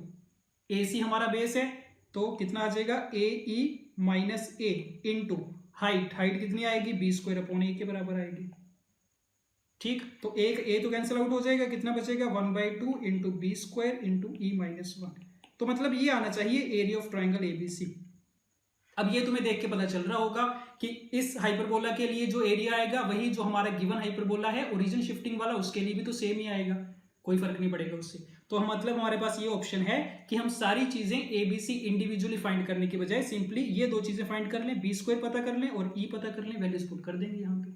ए सी हमारा बेस है, तो कितना आ जाएगा, ए ई माइनस ए इंटू हाइट, हाइट कितनी आएगी, बी स्क्वायर अपॉन ए के बराबर आएगी, ठीक। तो एक ए तो कैंसिल आउट हो जाएगा, कितना बचेगा, 1/2 into B square into E minus 1। तो मतलब ये आना चाहिए एरिया ऑफ ट्रायंगल एबीसी। अब ये तुम्हें देख के पता चल रहा होगा कि इस हाइपरबोला के लिए जो एरिया आएगा वही जो हमारा गिवन हाइपरबोला है ओरिजिन शिफ्टिंग वाला, उसके लिए भी तो सेम ही आएगा, कोई फर्क नहीं पड़ेगा उससे। तो मतलब हमारे पास ये ऑप्शन है कि हम सारी चीजें एबीसी इंडिविजुअली फाइंड करने की बजाय सिंपली ये दो चीजें फाइंड कर लें, बी स्क्वायर पता कर लें और ई पता कर लें, वैल्यूज पुट कर देंगे यहाँ पे।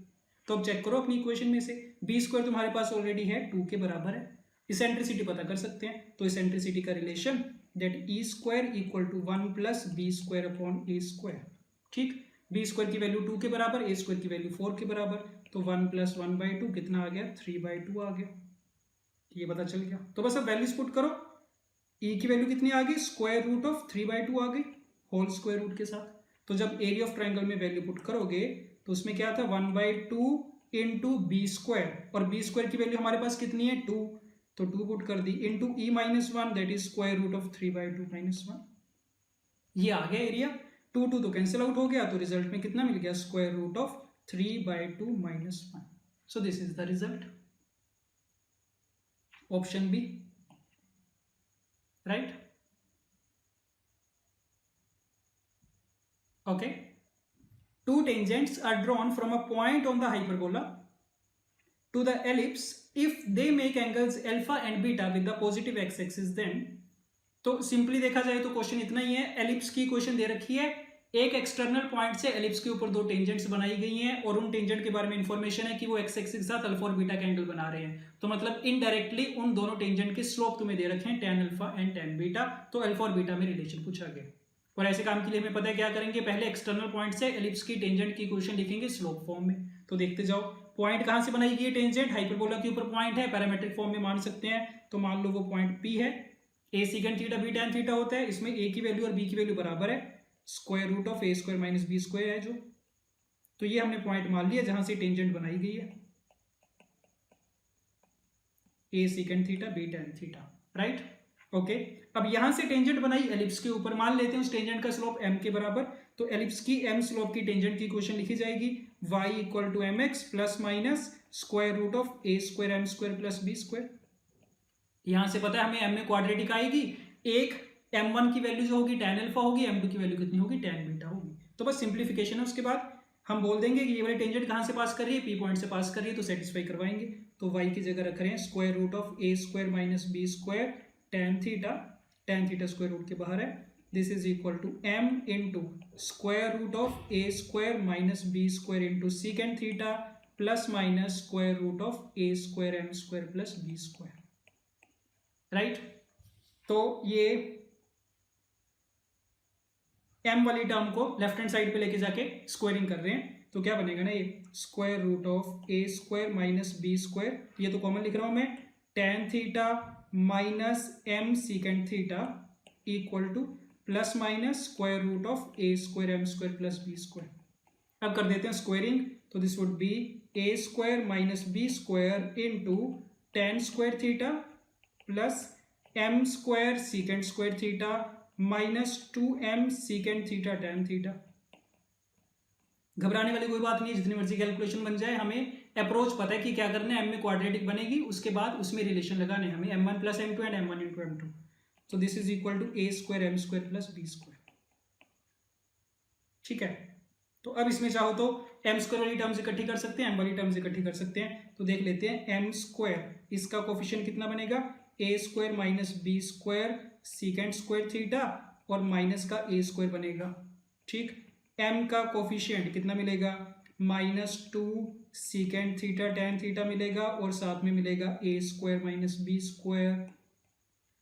तो अब चेक करो अपनी इक्वेशन में से, बी स्क्वायर तुम्हारे पास ऑलरेडी है 2 के बराबर है, इसेंट्रिसिटी पता कर सकते हैं। तो इसेंट्रिसिटी का relation that E square equal to 1 plus B square upon A square, ठीक। बी स्क्वायर की वैल्यू 2 के बराबर, ए स्क्वायर की वैल्यू 4 के बराबर, तो 1 प्लस 1/2 कितना आ गया, 3/2 आ गया, ये पता चल गया। तो बस अब वैल्यूज पुट करो, ई की वैल्यू कितनी आ गई, स्क्वायर रूट ऑफ 3/2 आ गई होल स्क्वायर रूट के साथ। तो जब एरिया ऑफ ट्रायंगल में वैल्यू पुट करोगे तो उसमें क्या था, 1/2 इंटू बी स्क्वायर, और बी स्क्वायर की वैल्यू हमारे पास कितनी है, 2, तो 2 पुट कर दी, into E minus 1 that is square root of 3/2 minus 1। ये आ गया एरिया, 2 तो कैंसिल आउट हो गया, तो रिजल्ट में कितना मिल गया, square root of 3/2 minus 1। So this is the result, option B, right. Okay, 2 tangents are drawn from a point on the hyperbola to the ellipse if they make angles alpha and beta with the positive x-axis, then तो simply देखा जाए तो question इतना ही है। Ellipse की question दे रखी है, एक एक्सटर्नल पॉइंट से एलिप्स के ऊपर 2 टेंजेंट्स बनाई गई हैं और उन टेंजेंट के बारे में इंफॉर्मेशन है कि वो एक्स एक्सिस के साथ अल्फा और बीटा का एंगल बना रहे हैं। तो मतलब इनडायरेक्टली उन दोनों टेंजेंट के स्लोप तुम्हें दे रखे हैं, tan alpha and tan beta. तो अल्फा और बीटा में रिलेशन पूछा गया, और ऐसे काम के लिए हमें पता है क्या करेंगे, पहले एक्सटर्नल पॉइंट से एलिप्स की टेंजेंट की इक्वेशन लिखेंगे स्लोप फॉर्म में। तो देखते जाओ, पॉइंट कहां से बनाई गई है, टेंजेंट हाइपरबोला के ऊपर पॉइंट है, पैरामेट्रिक फॉर्म में मान सकते हैं। तो मान लो वो पॉइंट P है, A secant theta B tan theta होता है, इसमें ए की वैल्यू और बी की वैल्यू बराबर है, square root of A square minus B square है जो। तो ये हमने पॉइंट मान लिया जहां से टेंजेंट बनाई गई है, A secant theta B tan theta, right. Okay, अब यहां से टेंजेंट बनाई एलिप्स के ऊपर, मान लेते हैं उस टेंजेंट का स्लोप m के बराबर। तो एलिप्स की m स्लोप की टेंजेंट की इक्वेशन लिखी जाएगी y equal to mx plus minus square root of a square m square plus b square. यहां से पता है हमें m में क्वाड्रेटिक आएगी, एक m1 की वैल्यू जो होगी tan अल्फा होगी, m2 की वैल्यू कितनी होगी, tan बीटा होगी। तो बस सिंप्लीफिकेशन है, उसके बाद हम बोल देंगे कि ये वाली टेंजेंट कहां से पास कर रही है, P पॉइंट से पास कर रही है, तो सेटिस्फाई करवाएंगे। तो y की जगह रख रहे हैं square root of a square minus b square tan theta square root के बाहर है, this is equal to m into square root of a square minus b square into secant theta plus minus square root of A square M square plus B square, right. तो ये m वाली term को left hand side पे लेके जाके squaring कर रहे हैं, तो क्या बनेगा ना, ये square root of A square minus B square, ये तो कॉमन लिख रहा हूं मैं, tan theta minus m secant theta equal to plus minus square root of A square M square plus B square. अब कर देते हैं स्क्वायरिंग, तो this would be A square minus B square into tan square theta plus m square सीकेंड square theta minus 2m secant theta tan theta. घबराने वाली कोई बात नहीं है, जितनी मर्जी कैलकुलेशन बन जाए, हमें अप्रोच पता है कि क्या करना है। m में क्वाड्रेटिक बनेगी, उसके बाद उसमें रिलेशन लगाने हमें m1 plus m2 and m1 into m2, तो this is equal to A square M square plus B square, ठीक है। तो अब इसमें चाहो तो m स्क्वायर वाली टर्म्स इकट्ठी कर सकते हैं, m वाली टर्म्स इकट्ठी कर सकते हैं, तो देख लेते हैं m स्क्वायर, इसका कोफिशिएंट कितना बनेगा, A square minus B square सीकेंड square theta और माइनस का ए स्क्वायर बनेगा, ठीक। m का कोफिशिएंट कितना मिलेगा, minus 2 second theta tan theta मिलेगा और साथ में मिलेगा A square minus B square,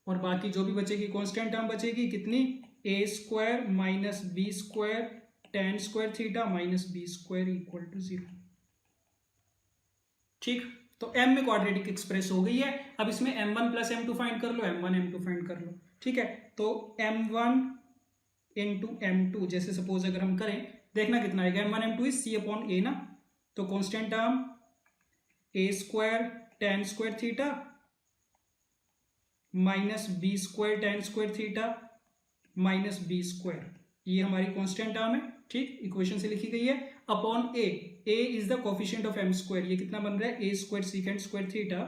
और बाकी जो भी बचेगी कांस्टेंट टर्म बचेगी कितनी, A square minus B square tan square theta minus B square equal to 0, ठीक। तो m में क्वाड्रेटिक एक्सप्रेस हो गई है। अब इसमें m1 प्लस m2 फाइंड कर लो, m1 m2 फाइंड कर लो, ठीक है। तो m1 इंटू m2 जैसे सपोज अगर हम करें, देखना कितना आएगा, m1 m2 is c upon a ना, तो constant term a square tan square theta minus B square tan square theta minus B square, ये हमारी कांस्टेंट टर्म है, ठीक, इक्वेशन से लिखी गई है, upon a is the coefficient of m square, ये कितना बन रहा है, a square सीकेंड square theta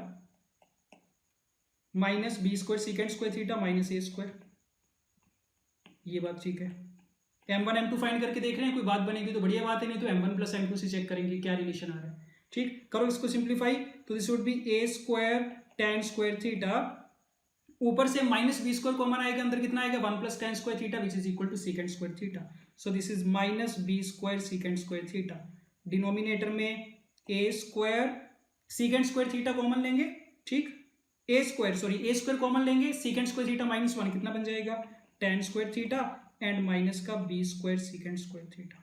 minus B square सीकेंड square theta minus a square, ये बात ठीक है। m1 m2 फाइंड करके देख रहे हैं, कोई बात बनेगी तो बढ़िया बात है, नहीं तो m1 प्लस m2 से चेक करेंगे क्या रिलेशन आ रहा है, ठीक। करो इसको सिंप्लीफाई, तो this would be a square tan square theta, ऊपर से माइनस बी स्क्वायर कॉमन आएगा, अंदर कितना आएगा, 1 plus tan square theta which is equal to second square theta, so this is minus B square सीकेंड square theta. Denominator में A square सीकेंड square theta common लेंगे, ठीक, ए square common लेंगे, सीकेंड square theta minus 1 कितना बन जाएगा, tan square theta and minus का B square सीकेंड square theta,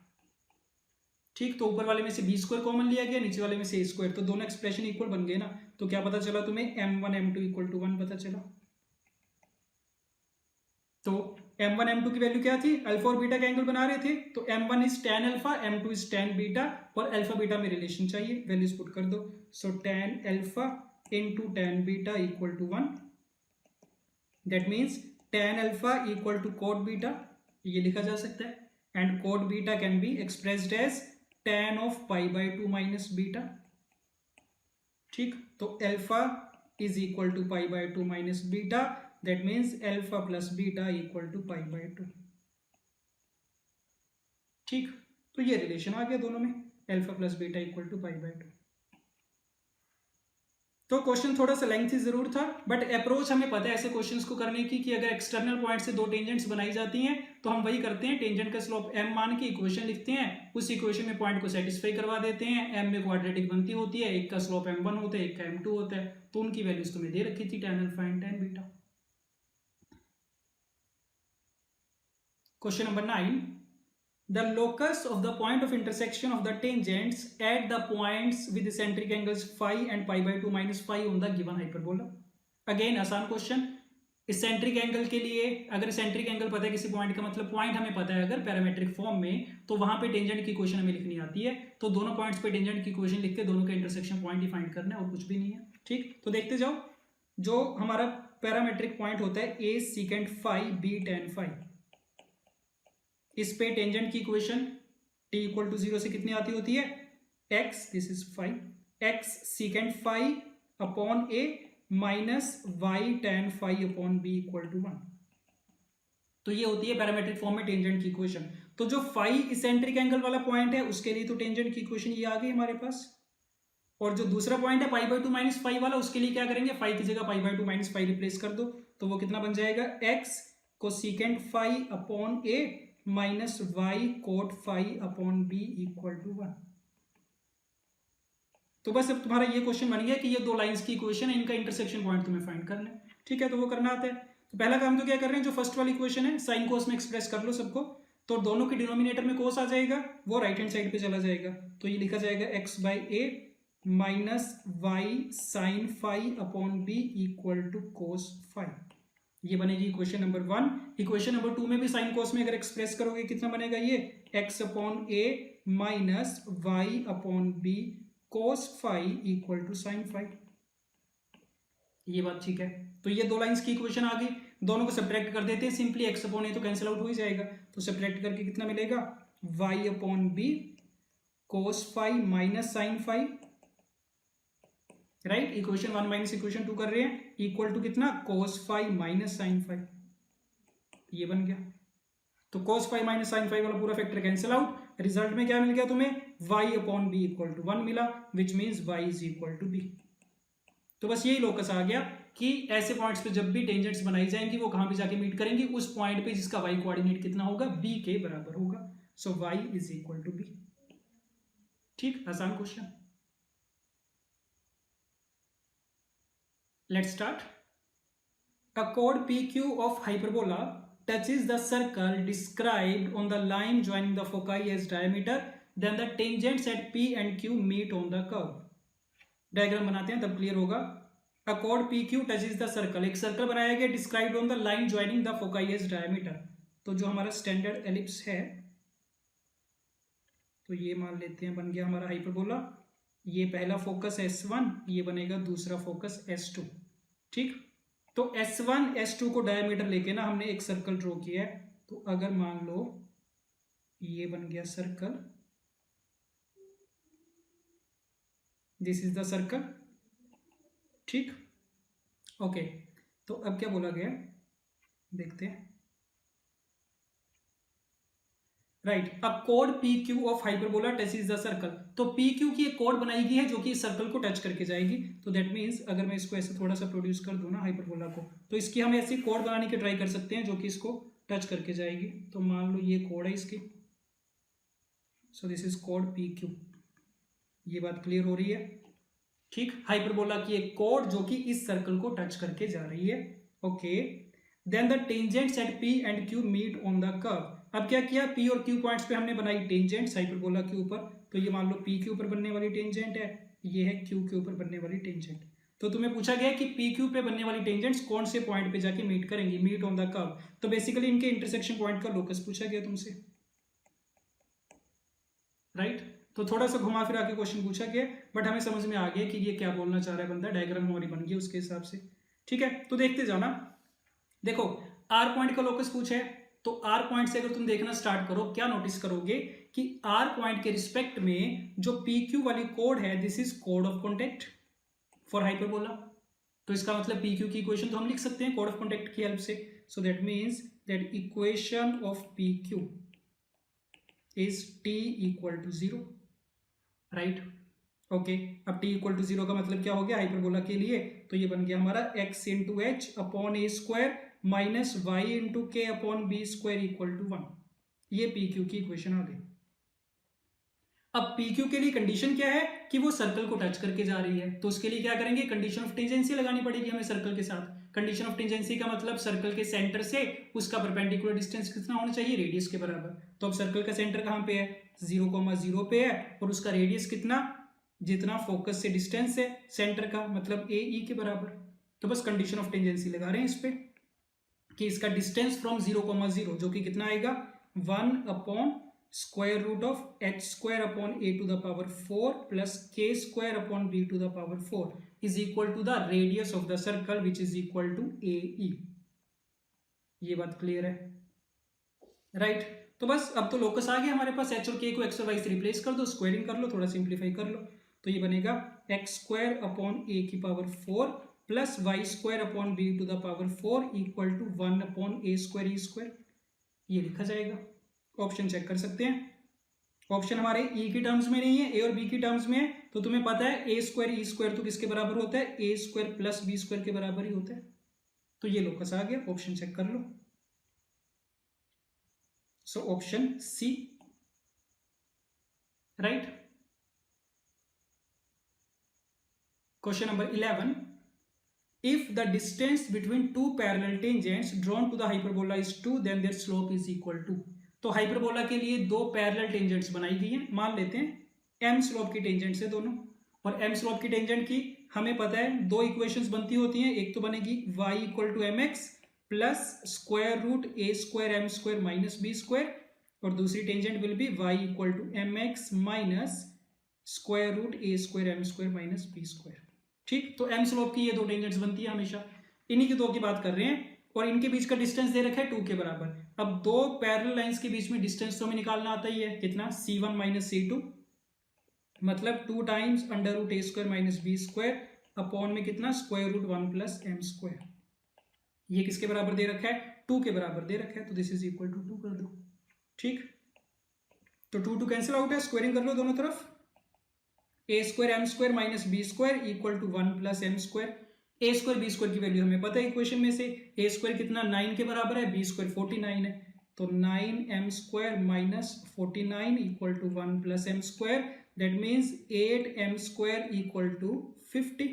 ठीक। तो ऊपर वाले में से बी स्क्वायर कॉमन लिया गया, नीचे वाले में से ए स्क्वायर, तो दोनों एक्सप्रेशन इक्वल बन गए ना, तो क्या पता चला तुम्हें, m1 m2 इक्वल टू 1 पता चला। तो m1 m2 की वैल्यू क्या थी, अल्फा और बीटा का एंगल बना रहे थे, तो m1 is tan alpha, m2 is tan beta, और अल्फा बीटा में रिलेशन चाहिए, वैल्यूज पुट कर दो, so tan alpha into tan beta equal to 1, that means tan alpha equal to cot beta, ये लिखा जा सकता है, and cot beta can be expressed as tan of pi by 2 minus beta, ठीक। तो alpha is equal to pi by 2 minus beta, that means alpha plus beta equal to pi by 2, ठीक। तो ये रिलेशन आ गया दोनों में, alpha plus beta equal to pi by 2। तो question थोड़ा सा लेंथी जरूर था, बट अप्रोच हमें पता है ऐसे क्वेश्चंस को करने की, कि अगर एक्सटर्नल पॉइंट से दो टेंजेंट्स बनाई जाती हैं तो हम वही करते हैं, टेंजेंट का स्लोप m मान के इक्वेशन लिखते हैं, उस इक्वेशन में पॉइंट को सेटिस्फाई करवा देते हैं, m में क्वाड्रेटिक बनती होती है, एक का स्लोप m1 होता है, एक का m2 होता है, तो उनकी वैल्यूज तुम्हें दे रखी थी, tan alpha and tan beta. Question number 9. The locus of the point of intersection of the tangents at the points with eccentric angles phi and pi by 2 minus phi on the given hyperbola. Again आसान question, eccentric angle के लिए अगर eccentric angle पता है किसी point का, मतलब point हमें पता है अगर पैरामेट्रिक फॉर्म में, तो वहां पे टेंजेंट की इक्वेशन हमें लिखनी आती है, तो दोनों पॉइंट्स पे टेंजेंट की इक्वेशन लिख के दोनों का इंटरसेक्शन पॉइंट ही फाइंड करना है और कुछ भी नहीं है, ठीक। तो देखते जाओ, जो हमारा पैरामेट्रिक पॉइंट होता है a secant phi b tan phi, इस पे टेंजेंट की इक्वेशन t इक्वल टू 0 से कितनी आती होती है, x, this is phi, x secant phi upon a minus y tan phi upon b equal to 1, तो ये होती है पैरामेट्रिक फॉर्म में टेंजेंट की इक्वेशन। तो जो phi इसेंट्रिक एंगल वाला पॉइंट है उसके लिए तो टेंजेंट की इक्वेशन ये आ गई हमारे पास, और जो दूसरा पॉइंट है पाई बाय 2 माइनस फाई वाला, उसके लिए क्या करेंगे, फाई की जगह pi by 2 minus phi replace कर दो, तो वो कितना बन जाएगा, x cosecant phi upon a minus y cot phi upon b equal to 1, तो बस अब तुम्हारा ये क्वेश्चन बन गया कि ये दो लाइंस की इक्वेशन है, इनका इंटरसेक्शन पॉइंट तुम्हें फाइंड करना है। ठीक है, तो वो करना आता है। तो पहला काम तो क्या कर रहे हैं, जो फर्स्ट वाली इक्वेशन है साइन कोस में एक्सप्रेस कर लो सबको। तो दोनों के डिनोमिनेटर में कोस आ जाएगा, वो राइट हैंड साइड पे चला जाएगा। तो ये लिखा जाएगा X by A minus Y sine phi upon B equal to cos phi. ये बनेगी इक्वेशन नंबर 1। इक्वेशन नंबर 2 में भी साइन कोस में अगर एक्सप्रेस करोगे कितना बनेगा, ये X upon A minus Y upon B cos phi equal to sine phi. ये बात ठीक है। तो ये दो लाइंस की इक्वेशन आ गई, दोनों को सब्ट्रैक्ट कर देते हैं सिंपली। एक्स अपॉन ए तो कैंसिल आउट हो ही जाएगा, तो सब्ट्रैक्ट करके कितना मिलेगा, Y upon B cos phi minus sine phi. Right, equation 1 minus equation 2 कर रहे हैं, इक्वल टू कितना, cos phi minus sine phi. ये बन गया। तो cos phi minus sine phi वाला पूरा फैक्टर कैंसिल आउट। रिजल्ट में क्या मिल गया तुम्हें, y upon B equal to 1 मिला, which means y is equal to B. तो बस यही लोकस आ गया कि ऐसे पॉइंट्स पे जब भी टेंजेंट्स बनाई जाएंगी वो कहां पे जाके मीट करेंगी, उस पॉइंट पे जिसका y कोऑर्डिनेट कितना होगा, b के बराबर होगा। So y is equal to b। ठीक, आसान question. Let's start. A chord PQ of hyperbola touches the circle described on the line joining the foci as diameter, then the tangents at P and Q meet on the curve. Diagram बनाते हैं तब clear होगा। A chord PQ touches the circle, एक circle बनाया गया described on the line joining the foci as diameter। तो जो हमारा स्टैंडर्ड एलिप्स है, तो ये मान लेते हैं बन गया हमारा हाइपरबोला। ये पहला फोकस S1, ये बनेगा दूसरा फोकस S2। ठीक, तो S1 S2 को डायमीटर लेके ना हमने एक सर्कल ड्रॉ किया है। तो अगर मान लो ये बन गया circle, this is the circle. ठीक, ओके। तो अब क्या बोला गया देखते हैं। राइट, अब code PQ of hyperbola touches the circle. तो PQ की एक कोड बनाई गई है जो कि इस सर्कल को टच करके जाएगी। तो दैट मीन्स अगर मैं इसको ऐसे थोड़ा सा प्रोड्यूस कर दूं ना हाइपरबोला को, तो इसकी हम ऐसी कोड बनाने की ट्राई कर सकते हैं जो कि इसको टच करके जाएगी। तो मान लो ये कोड है इसकी, सो दिस इज कोड PQ। ये बात क्लियर हो रही है। ठीक, हाइपरबोला की एक कोड जो कि इस सर्कल को टच करके जा रही है। Okay, then the tangents at P and Q meet on the curve. अब क्या किया, P और Q पॉइंट्स पे हमने बनाई टेंजेंट्स हाइपरबोला के ऊपर। तो ये मान लो P के ऊपर बनने वाली टेंजेंट है, ये है Q के ऊपर बनने वाली टेंजेंट। तो तुम्हें पूछा गया कि PQ पे बनने वाली टेंजेंट्स कौन से पॉइंट पे जाके मीट करेंगी, मीट ऑन द कर्व। तो बेसिकली इनके इंटरसेक्शन पॉइंट का लोकस पूछा गया तुमसे। राइट, तो थोड़ा सा घुमा फिरा के क्वेश्चन पूछा गया, बट हमें समझ में आ गया कि ये क्या बोलना चाह रहा है बंदा। डायग्राम हमारी बन गई उसके हिसाब से। ठीक है, तो देखते जाना। देखो, आर पॉइंट का लोकस पूछे, तो आर पॉइंट से अगर तुम देखना स्टार्ट करो, क्या नोटिस करोगे कि आर पॉइंट के रिस्पेक्ट में जो PQ वाली कोड है, this is code of contact for hyperbola. तो इसका मतलब PQ की इक्वेशन तो हम लिख सकते हैं कोड ऑफ कॉन्टेक्ट की हेल्प से। So that means that equation of PQ is T equal to 0। Right, okay. अब T इक्वल टू 0 का मतलब क्या हो गया हाइपरबोला के लिए, तो ये बन गया हमारा x into H upon A square minus Y into के upon B square equal to 1। ये PQ की इक्वेशन आ गई। अब PQ के लिए कंडीशन क्या है कि वो सर्कल को टच करके जा रही है, तो उसके लिए क्या करेंगे, कंडीशन ऑफ टेंजेंसी लगानी पड़ेगी हमें सर्कल के साथ। कंडीशन ऑफ टेंजेंसी का मतलब सर्कल के सेंटर से उसका परपेंडिकुलर डिस्टेंस कितना होना चाहिए, रेडियस के बराबर। तो अब सर्कल का सेंटर कहां पे है, 0,0 पे है, और उसका रेडियस कितना, जितना फोकस से डिस्टेंस है सेंटर का, मतलब AE के बराबर। तो बस कंडीशन ऑफ टेंजेंसी लगा रहे हैं इस पे कि इसका डिस्टेंस फ्रॉम 0,0 जो कि कितना आएगा, 1 upon square root of h square upon a to the power 4 plus k square upon b to the power 4 is equal to the radius of the circle which is equal to AE। ये बात clear है। Right, तो बस अब तो locus आ गया हमारे पास। h और k को x और y से रिप्लेस कर दो, स्क्वायरिंग कर लो, थोड़ा सिंप्लीफाई कर लो। तो ये बनेगा x स्क्वायर अपॉन a की power 4 plus Y square upon b to the power 4 equal to 1 upon a square e square. ये लिखा जाएगा। ऑप्शन चेक कर सकते हैं। ऑप्शन हमारे E की टर्म्स में नहीं है, A और B की टर्म्स में है। तो तुम्हें पता है A स्क्वायर E स्क्वायर तो किसके बराबर होता है, A square plus B square के बराबर ही होता है। तो ये लोकस आ गया, ऑप्शन चेक कर लो। So option C। Right, question number 11, if the distance between two parallel tangents drawn to the hyperbola is 2 then their slope is equal to। तो हाइपरबोला के लिए दो पैरेलल टेंजेंट्स बनाई गई हैं, मान लेते हैं m स्लोप की टेंजेंट्स है दोनों, और m स्लोप की टेंजेंट की हमें पता है दो इक्वेशंस बनती होती हैं, एक तो बनेगी y equal to M X plus square root A square M square minus B square, और दूसरी tangent will be y equal to M X minus square root A square M square minus B square. ठीक, तो M slope की ये दो tangents बनती है हमेशा, इन्हीं की दो की बात कर रहे हैं, और इनके बीच का डिस्टेंस दे रखा है 2 के बराबर। अब दो पैरेलल लाइंस के बीच में डिस्टेंस तो हमें निकालना आता ही है, कितना, c1 माइनस c2, मतलब 2 times under root A square minus B square upon में कितना, square root 1 plus M square. ये किसके बराबर दे रखा है, 2 के बराबर दे रखा है, तो दिस इज इक्वल टू 2 कर दो। ठीक, तो 2 कैंसिल आउट है, स्क्वायरिंग कर लो दोनों तरफ, A square M square minus B square equal to 1 plus M square. A square B square की वैल्यू हमें पता है इक्वेशन में से, ए स्क्वायर कितना 9 के बराबर है, बी स्क्वायर 49 है, तो 9 M square minus 49 equal to 1 plus M square, that means 8 M square equal to 50।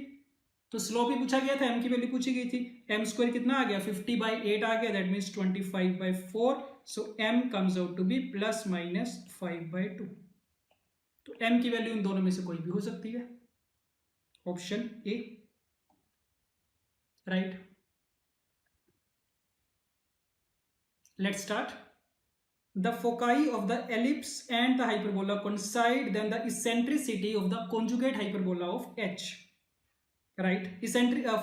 तो स्लोप ही पूछा गया था, एम की वैल्यू पूछी गई थी, एम स्क्वायर कितना आ गया, 50/8 आ गया, that means 25/4, so M comes out to be plus minus 5/2। तो m की वैल्यू इन दोनों में से कोई भी हो सकती है, option A right. Let's start. The foci of the ellipse and the hyperbola coincide then the eccentricity of the conjugate hyperbola of h। Right,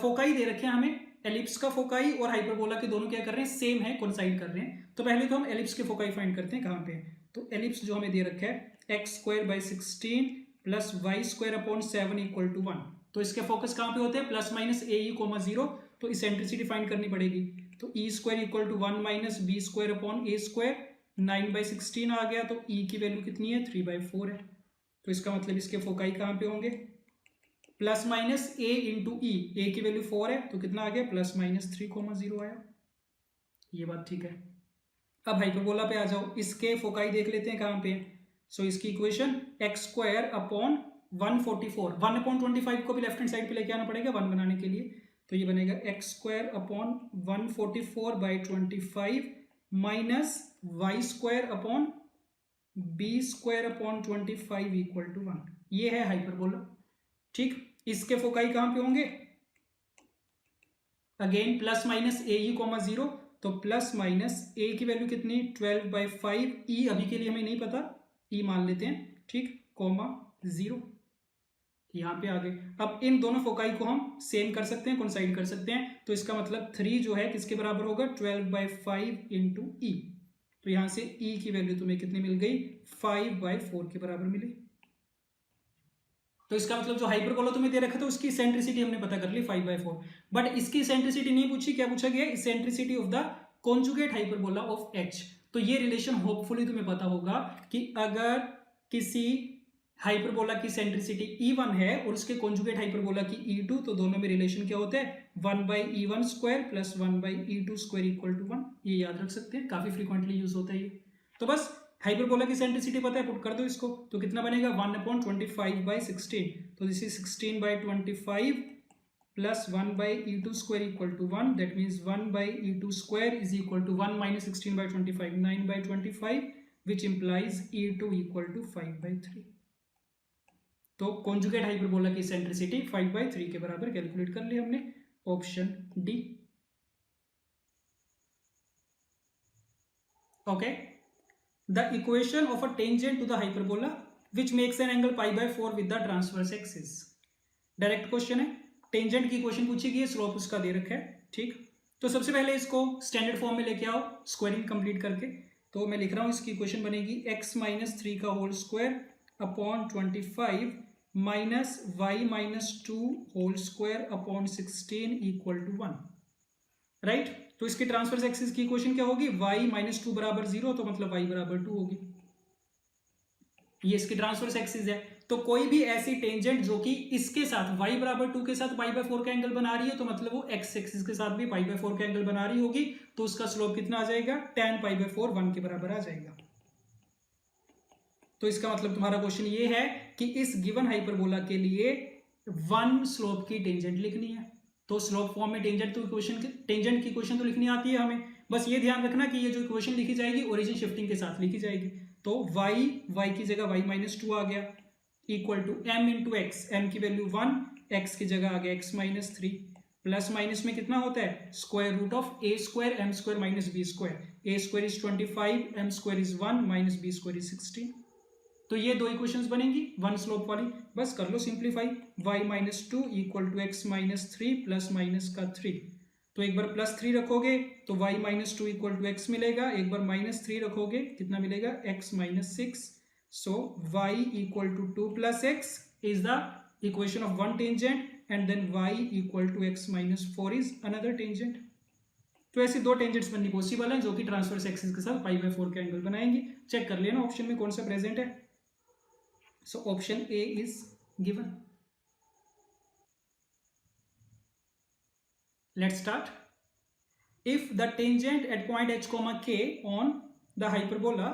foci दे रखे हैं हमें, एलिप्स का फोकाई और हाइपरबोला के दोनों क्या कर रहे हैं, सेम है, कोइंसाइड कर रहे हैं। तो पहले तो हम एलिप्स के फोकाई फाइंड करते हैं, कहां पे, तो एलिप्स जो हमें दे रखा है x square by 16 plus Y square upon 7 equal to 1, तो इसके फोकस कहां पे होते हैं, plus minus A E comma 0, तो इसेंट्रिसिटी फाइंड करनी पड़ेगी, तो E square equal to 1 minus B square upon A square, 9/16 आ गया, तो ई की वैल्यू कितनी है, 3/4 है, तो इसका मतलब इसके फोकाई कहां पे होंगे, प्लस माइनस ए इंटू ई, ए की वैल्यू 4 है, तो कितना आ गया, प्लस माइनस 3,0 आया, ये बात ठीक है। अब हाइपरबोला पे आ जाओ, इसके फोकाई देख लेते हैं कहां पे, सो इसकी इक्वेशन एक्स स्क्वायर अपॉन 144, 1/25 को भी लेफ्ट हैंड साइड पे लेके आना पड़ेगा 1 बनाने के लिए, तो ये बनेगा X square upon 144/25 minus Y square upon B square upon 25 equal to 1, ये है हाइपरबोला। ठीक, इसके फोकाई कहां पे होंगे, again plus minus A E comma 0, तो प्लस माइनस ए की वैल्यू कितनी, 12/5, ई अभी के लिए हमें नहीं पता, ई मान लेते हैं, ठीक, कोमा 0, यहां पे आ गए। अब इन दोनों फोकाई को हम सेम कर सकते हैं, कोइंसाइड कर सकते हैं, तो इसका मतलब 3 जो है किसके बराबर होगा, 12/5 इंटू ई, तो यहां से ई की वैल्यू तुम्हें कितनी मिल गई, 5/4 के बराबर मिली। तो इसका मतलब जो हाइपरबोला तुम्हें दे रखा था उसकी इसेंट्रिसिटी हमने पता कर ली 5/4, बट इसकी इसेंट्रिसिटी नहीं पूछी, क्या पूछा गया, eccentricity of the conjugate hyperbola of h। तो ये रिलेशन होपफुली तुम्हें पता होगा कि अगर किसी हाइपरबोला की इसेंट्रिसिटी e1 है और उसके कॉन्जुगेट हाइपरबोला की e2, तो दोनों में रिलेशन क्या होता है, 1/e1 square plus 1/e2 square equal to 1, ये याद रख सकते हैं, काफी फ्रीक्वेंटली यूज होता है ये। तो बस हाइपरबोला की इसेंट्रिसिटी पता है, पुट कर दो इसको, तो कितना बनेगा, 1/25/16, तो this is 16/25 plus 1/e2 square equal to 1, that means 1/e2 square is equal to 1 minus 16/25, 9/25, which implies e2 equal to 5/3। तो कॉन्जुगेट हाइपरबोला की इसेंट्रिसिटी 5/3 के बराबर कैलकुलेट कर लिया हमने, option D. Okay, the equation of a tangent to the hyperbola which makes an angle π/4 with the transverse axis. Direct question है, tangent की इक्वेशन पूछी गई है, स्लोप उसका दे रखा है। ठीक, तो सबसे पहले इसको स्टैंडर्ड फॉर्म में लेके आओ, स्क्वायरिंग कंप्लीट करके, तो मैं लिख रहा हूं इसकी इक्वेशन बनेगी x-3 का whole square upon 25 minus y-2 whole square upon 16 equal to 1, right. तो इसके ट्रांसवर्स एक्सिस की इक्वेशन क्या होगी, y-2 बराबर 0, तो मतलब y बराबर 2 होगी, ये इसकी ट्रांसवर्स एक्सिस है। तो कोई भी ऐसी टेंजेंट जो कि इसके साथ y बराबर 2 के साथ π/4 का एंगल बना रही है, तो मतलब वो x एक्सिस के साथ भी π/4 का एंगल बना रही होगी, तो उसका स्लोप कितना आ जाएगा, tan π/4 1 के बराबर आ जाएगा। तो इसका मतलब तुम्हारा क्वेश्चन ये है कि इस गिवन हाइपरबोला के लिए वन स्लोप की टेंजेंट लिखनी है, तो स्लोप फॉर्म में टेंजेंट की इक्वेशन तो लिखनी आती है हमें। बस ये ध्यान रखना कि ये जो इक्वेशन लिखी जाएगी ओरिजिन शिफ्टिंग के साथ लिखी जाएगी। तो y की जगह y-2 आ गया equal to m into X, M की वैल्यू 1, x की जगह आ गया x-3, प्लस माइनस में कितना होता है square root of a square m square minus b square, a square is 25, m square is 1 minus b square is 16। तो ये दो इक्वेशंस बनेंगी वन स्लोप वाली। बस कर लो simplify, y-2 equal to x-3 plus minus का 3। तो एक बार प्लस 3 रखोगे तो y-2 इक्वल टू x मिलेगा, एक बार -3 रखोगे कितना मिलेगा x-6। So y equal to 2 plus x is the equation of one tangent and then y equal to x-4 is another tangent. तो ऐसी दो टेंजेंट्स बननी पॉसिबल है जो कि ट्रांसवर्स एक्सिस के साथ π/4 का एंगल बनाएंगी। चेक कर लेना ऑप्शन में कौन सा प्रेजेंट है। So option A is given. Let's start. If the tangent at point h comma k on the hyperbola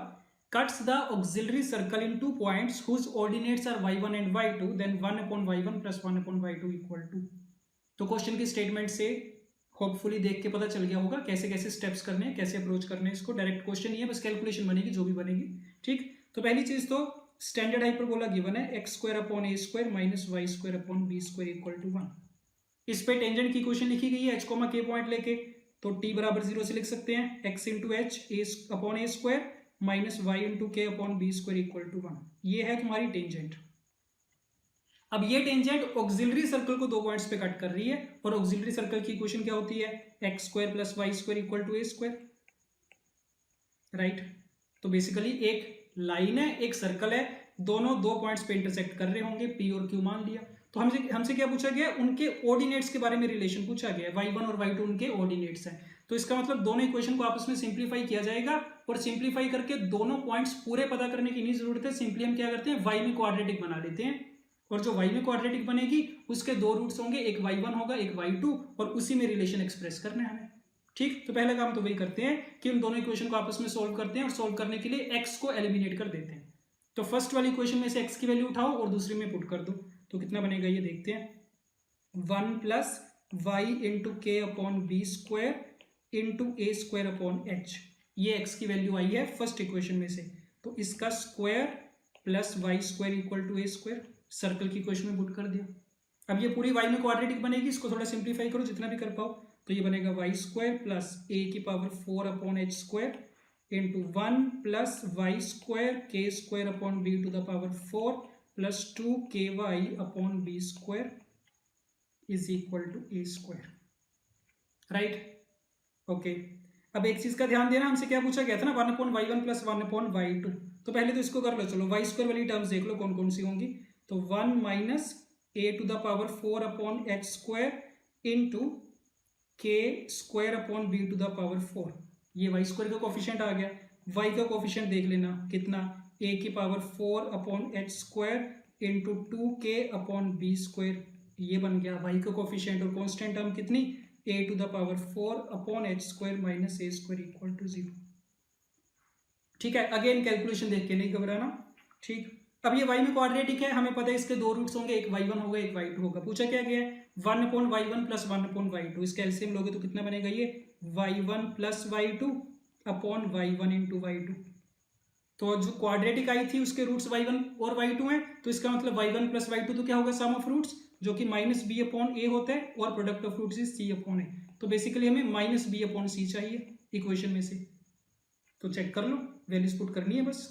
cuts the auxiliary circle in 2 points whose ordinates are y1 and y2, then 1 upon y1 plus 1 upon y2 equal to। तो question की statement से hopefully देख के पता चल गया होगा कैसे कैसे स्टेप्स करने हैं, कैसे अप्रोच करने हैं इसको। डायरेक्ट क्वेश्चन नहीं है, बस कैलकुलेशन बनेगी जो भी बनेगी। ठीक, तो पहली चीज तो स्टैंडर्ड हाइपरबोला गिवन है x square upon a square minus Y square upon B square equal to 1। इस पे टेंजेंट की इक्वेशन लिखी गई है h कोमा k पॉइंट लेके, तो t बराबर 0 से लिख सकते हैं x into H upon a square minus Y into के upon B square equal to 1। ये है तुम्हारी टेंजेंट। अब ये टेंजेंट ऑक्सिलरी सर्कल को दो पॉइंट्स पे कट कर रही है, और ऑक्सिलरी सर्कल की इक्वेशन क्या होती है x square plus Y square equal to A square, right. तो बेसिकली एक लाइन है, एक सर्कल है, दोनों दो पॉइंट्स पे इंटरसेक्ट कर रहे होंगे, पी और क्यू मान लिया। तो हमसे क्या पूछा गया, उनके ऑर्डिनेट्स के बारे में रिलेशन पूछा गया है, y1 और y2 उनके ऑर्डिनेट्स हैं। तो इसका मतलब दोनों इक्वेशन को आपस में सिंप्लीफाई किया जाएगा, और सिंप्लीफाई करके दोनों पॉइंट्स पूरे पता करने की नहीं जरूरत है। सिंपली हम क्या करते हैं y में क्वाड्रेटिक बना लेते हैं, और जो y में क्वाड्रेटिक बनेगी उसके दो रूट्स होंगे, एक y1 होगा एक y2, और उसी में रिलेशन एक्सप्रेस करना है हमें। ठीक, तो पहला काम तो वही करते हैं कि उन दोनों इक्वेशन को आपस में सोल्व करते हैं, और सोल्व करने के लिए x को एलिमिनेट कर देते हैं। तो फर्स्ट वाली इक्वेशन में से x की वैल्यू उठाओ और दूसरी में पुट कर दो, तो कितना बनेगा ये देखते हैं। 1 प्लस वाई इंटू के upon B square into a square upon h, ये x की वैल्यू आई है फर्स्ट इक्वेशन में से, तो इसका square plus Y square equal to A square circle की इक्वेशन में पुट कर दिया। अब ये पूरी y में क्वाड्रेटिक बनेगी, इसको थोड़ा सिंप्लीफाई करो जितना भी कर पाओ, तो ये बनेगा वाई स्क्वायर प्लस ए की power 4 upon H square into 1 plus Y square K square upon B to the power 4 plus 2 K Y upon B square is equal to A square, right. Okay, अब एक चीज का ध्यान देना, हमसे क्या पूछा गया था ना 1 upon y1 plus 1 upon y2। तो पहले तो इसको कर लो, चलो वाई स्क्वायर वाली टर्म्स देख लो कौन कौन सी होंगी। तो 1 minus A to the power 4 upon H square into K square upon B to the power 4, ये वाई स्क्वायर का कोफिशिएंट आ गया। वाई का कोफिशिएंट देख लेना कितना, ए की power 4 upon H square into 2k upon B square, ये बन गया वाई का कोफिशिएंट। और कांस्टेंट टर्म कितनी, A to the power 4 upon H square minus A square equal to 0। ठीक है, अगेन कैलकुलेशन देख के नहीं घबराना। ठीक, अब ये y में क्वाड्रेटिक है, हमें पता है इसके दो रूट्स होंगे, एक y1 होगा एक y2 होगा। पूछा क्या गया है 1 upon y1 plus 1 upon y2, इसका एलसीएम लोगे तो कितना बनेगा ये y1 plus y2 upon y1 into y2। तो जो क्वाड्रेटिक आई थी उसके रूट्स y1 और y2 हैं, तो इसका मतलब y1 प्लस y2 तो क्या होगा सम ऑफ रूट्स, जो कि माइनस बी अपॉन ए होता है, और product of roots is C upon A. तो बेसिकली हमें माइनस बी अपॉन सी चाहिए इक्वेशन में से। तो चेक कर लो, वैल्यूज पुट करनी है बस।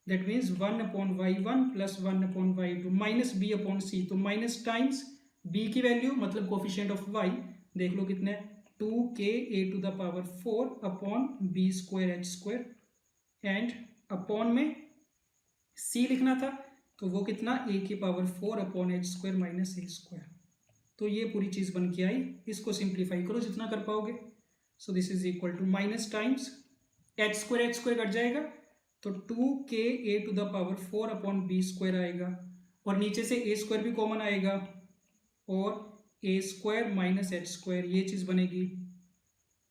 That means 1 upon y1 plus 1 upon y2 minus B upon C, तो माइनस टाइम्स b की वैल्यू मतलब कोफिशिएंट ऑफ y देख लो कितने 2k a to the power 4 upon B square H square, and upon में c लिखना था तो वो कितना a की power 4 upon H square minus A square. तो ये पूरी चीज बन के आई, इसको सिंप्लीफाई करो जितना कर पाओगे। So this is equal to minus times h square cut जाएगा, तो 2k a to the power 4 upon B square आएगा, और नीचे से ए स्क्वायर भी कॉमन आएगा, और ए स्क्वायर माइनस एच स्क्वायर ये चीज बनेगी।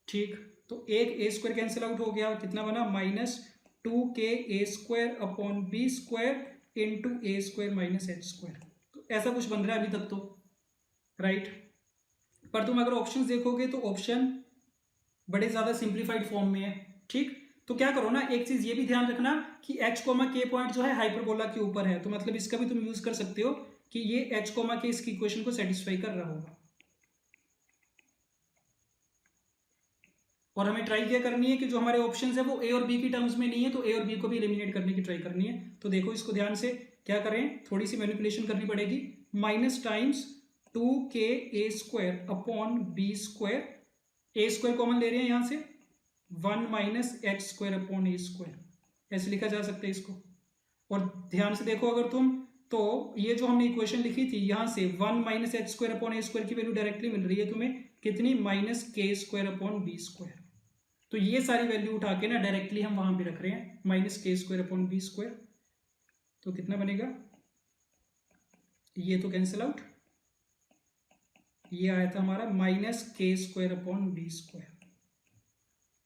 ठीक, तो एक ए स्क्वायर कैंसिल आउट हो गया, कितना बना minus 2k a square upon B square into a square minus h square. तो ऐसा कुछ बन रहा है अभी तक तो, राइट। पर तुम अगर ऑप्शंस देखोगे तो ऑप्शन बड़े ज़्यादा सिंप्लीफाइड फॉर्म में है, ठीक। तो क्या करो ना, एक चीज़ ये भी ध्यान रखना कि h, k पॉइंट जो है हाइपरबोला के ऊपर है, तो मतलब इसका भी तुम यूज कर सकते हो कि ये h, k इसकी इक्वेशन को सेटिस्फाई कर रहा होगा। और हमें ट्राई क्या करनी है कि जो हमारे ऑप्शंस है वो ए और बी की टर्म्स में नहीं है, तो ए और बी को भी एलिमिनेट करने की ट्राई करनी है। तो देखो इसको ध्यान से क्या करें, थोड़ी सी मैनिपुलेशन करनी पड़ेगी। Minus times 2k² upon b², a² common ले रहे हैं यहां से, 1 माइनस h² अपॉन a², ऐसे लिखा जा सकता है इसको। और ध्यान से देखो अगर तुम, तो ये जो हमने इक्वेशन लिखी थी यहां से 1 माइनस h² अपॉन a² की वैल्यू डायरेक्टली मिल रही है तुम्हें कितनी, -k² अपॉन b²। तो ये सारी वैल्यू उठा के ना डायरेक्टली हम वहां पे रख रहे हैं, -k² अपॉन b²। तो कितना बनेगा, ये तो कैंसिल आउट, ये आया था हमारा -k² अपॉन b²,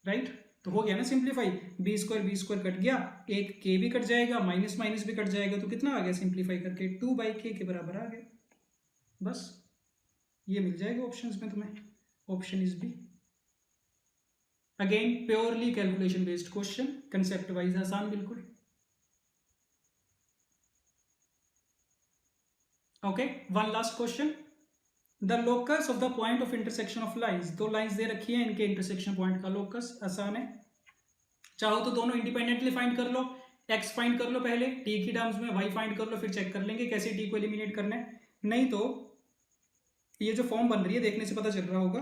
राइट। तो हो गया ना सिंप्लीफाई, b² कट गया, एक k भी कट जाएगा, माइनस माइनस भी कट जाएगा, तो कितना आ गया सिंप्लीफाई करके 2/k के बराबर आ गया। बस ये मिल जाएगा ऑप्शंस में तुम्हें, option is b. Again purely calculation based question, concept wise आसान बिल्कुल। Okay, one last question, the locus of the point of intersection of lines, दो लाइंस दे रखी है, इनके इंटरसेक्शन पॉइंट का लोकस आसान है। चाहो तो दोनों इंडिपेंडेंटली फाइंड कर लो, x फाइंड कर लो पहले t की टर्म्स में, y फाइंड कर लो, फिर चेक कर लेंगे कैसे t को एलिमिनेट करना है। नहीं तो ये जो फॉर्म बन रही है देखने से पता चल रहा होगा,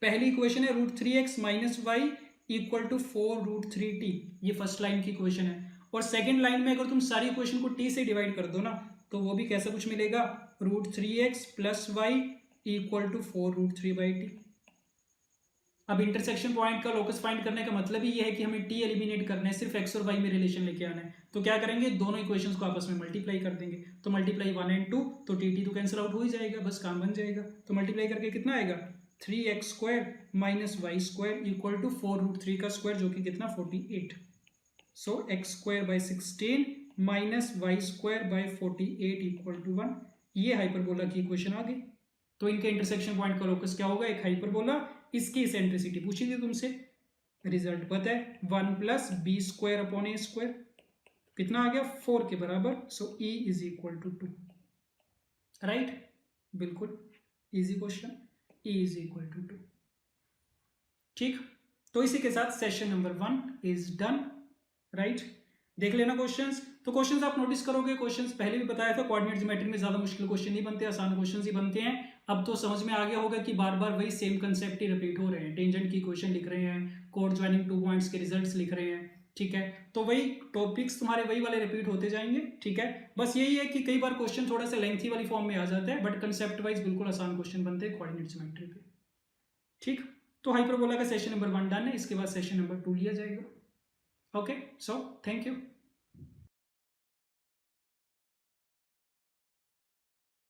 पहली इक्वेशन है √3x minus Y equal to 4√3t, ये फर्स्ट लाइन की इक्वेशन है। और सेकंड लाइन में अगर तुम सारी इक्वेशन को t से डिवाइड कर दो ना, तो वो भी कैसा कुछ मिलेगा, √3x plus Y equal to 4√3/t। अब इंटरसेक्शन पॉइंट का लोकस फाइंड करने का मतलब ही ये है कि हमें t एलिमिनेट करना है, सिर्फ x और y में रिलेशन लेके आना है। तो क्या करेंगे, दोनों इक्वेशंस को आपस में मल्टीप्लाई कर देंगे, तो मल्टीप्लाई 1 and 2, तो t तो कैंसिल आउट हो ही जाएगा, बस काम बन जाएगा। तो मल्टीप्लाई करके कितना आएगा, 3x² minus y² equal to 4√3 का स्क्वायर, जो कि कितना 48। सो x²/16 minus y²/48 equal to 1, ये हाइपरबोला की इक्वेशन आ गई। तो इनके इंटरसेक्शन पॉइंट का लोकस क्या होगा, एक हाइपरबोला, इसकी इसेंट्रिसिटी पूछी थी तुमसे, रिजल्ट पता है 1 प्लस b² अपॉन a², कितना आ गया 4 के बराबर। So e is equal to 2, right, बिल्कुल easy question, e is equal to 2। ठीक, तो इसी के साथ session number 1 is done, right. देख लेना क्वेश्चंस, तो क्वेश्चंस आप नोटिस करोगे, क्वेश्चंस पहले भी बताया था, कोऑर्डिनेट ज्योमेट्री में ज्यादा मुश्किल क्वेश्चन नहीं बनते, आसान क्वेश्चंस ही बनते हैं। अब तो समझ में आ गया होगा कि बार बार वही सेम कंसेप्ट ही रिपीट हो रहे हैं, टेंजेंट की इक्वेशन लिख रहे हैं, कोड ज्वाइनिंग 2 पॉइंट्स के रिजल्ट्स लिख रहे हैं, ठीक है। तो वही टॉपिक्स तुम्हारे वही वाले रिपीट होते जाएंगे, ठीक है। बस यही है कि कई बार क्वेश्चन थोड़ा सा लेंथी वाली फॉर्म में आ जाता है, बट कंसेप्ट वाइज बिल्कुल आसान क्वेश्चन बनते हैं कोऑर्डिनेट ज्योमेट्री पे, ठीक। तो हाइपरबोला का सेशन नंबर 1 डन है, इसके बाद सेशन नंबर 2 लिया जाएगा। Okay, so thank you.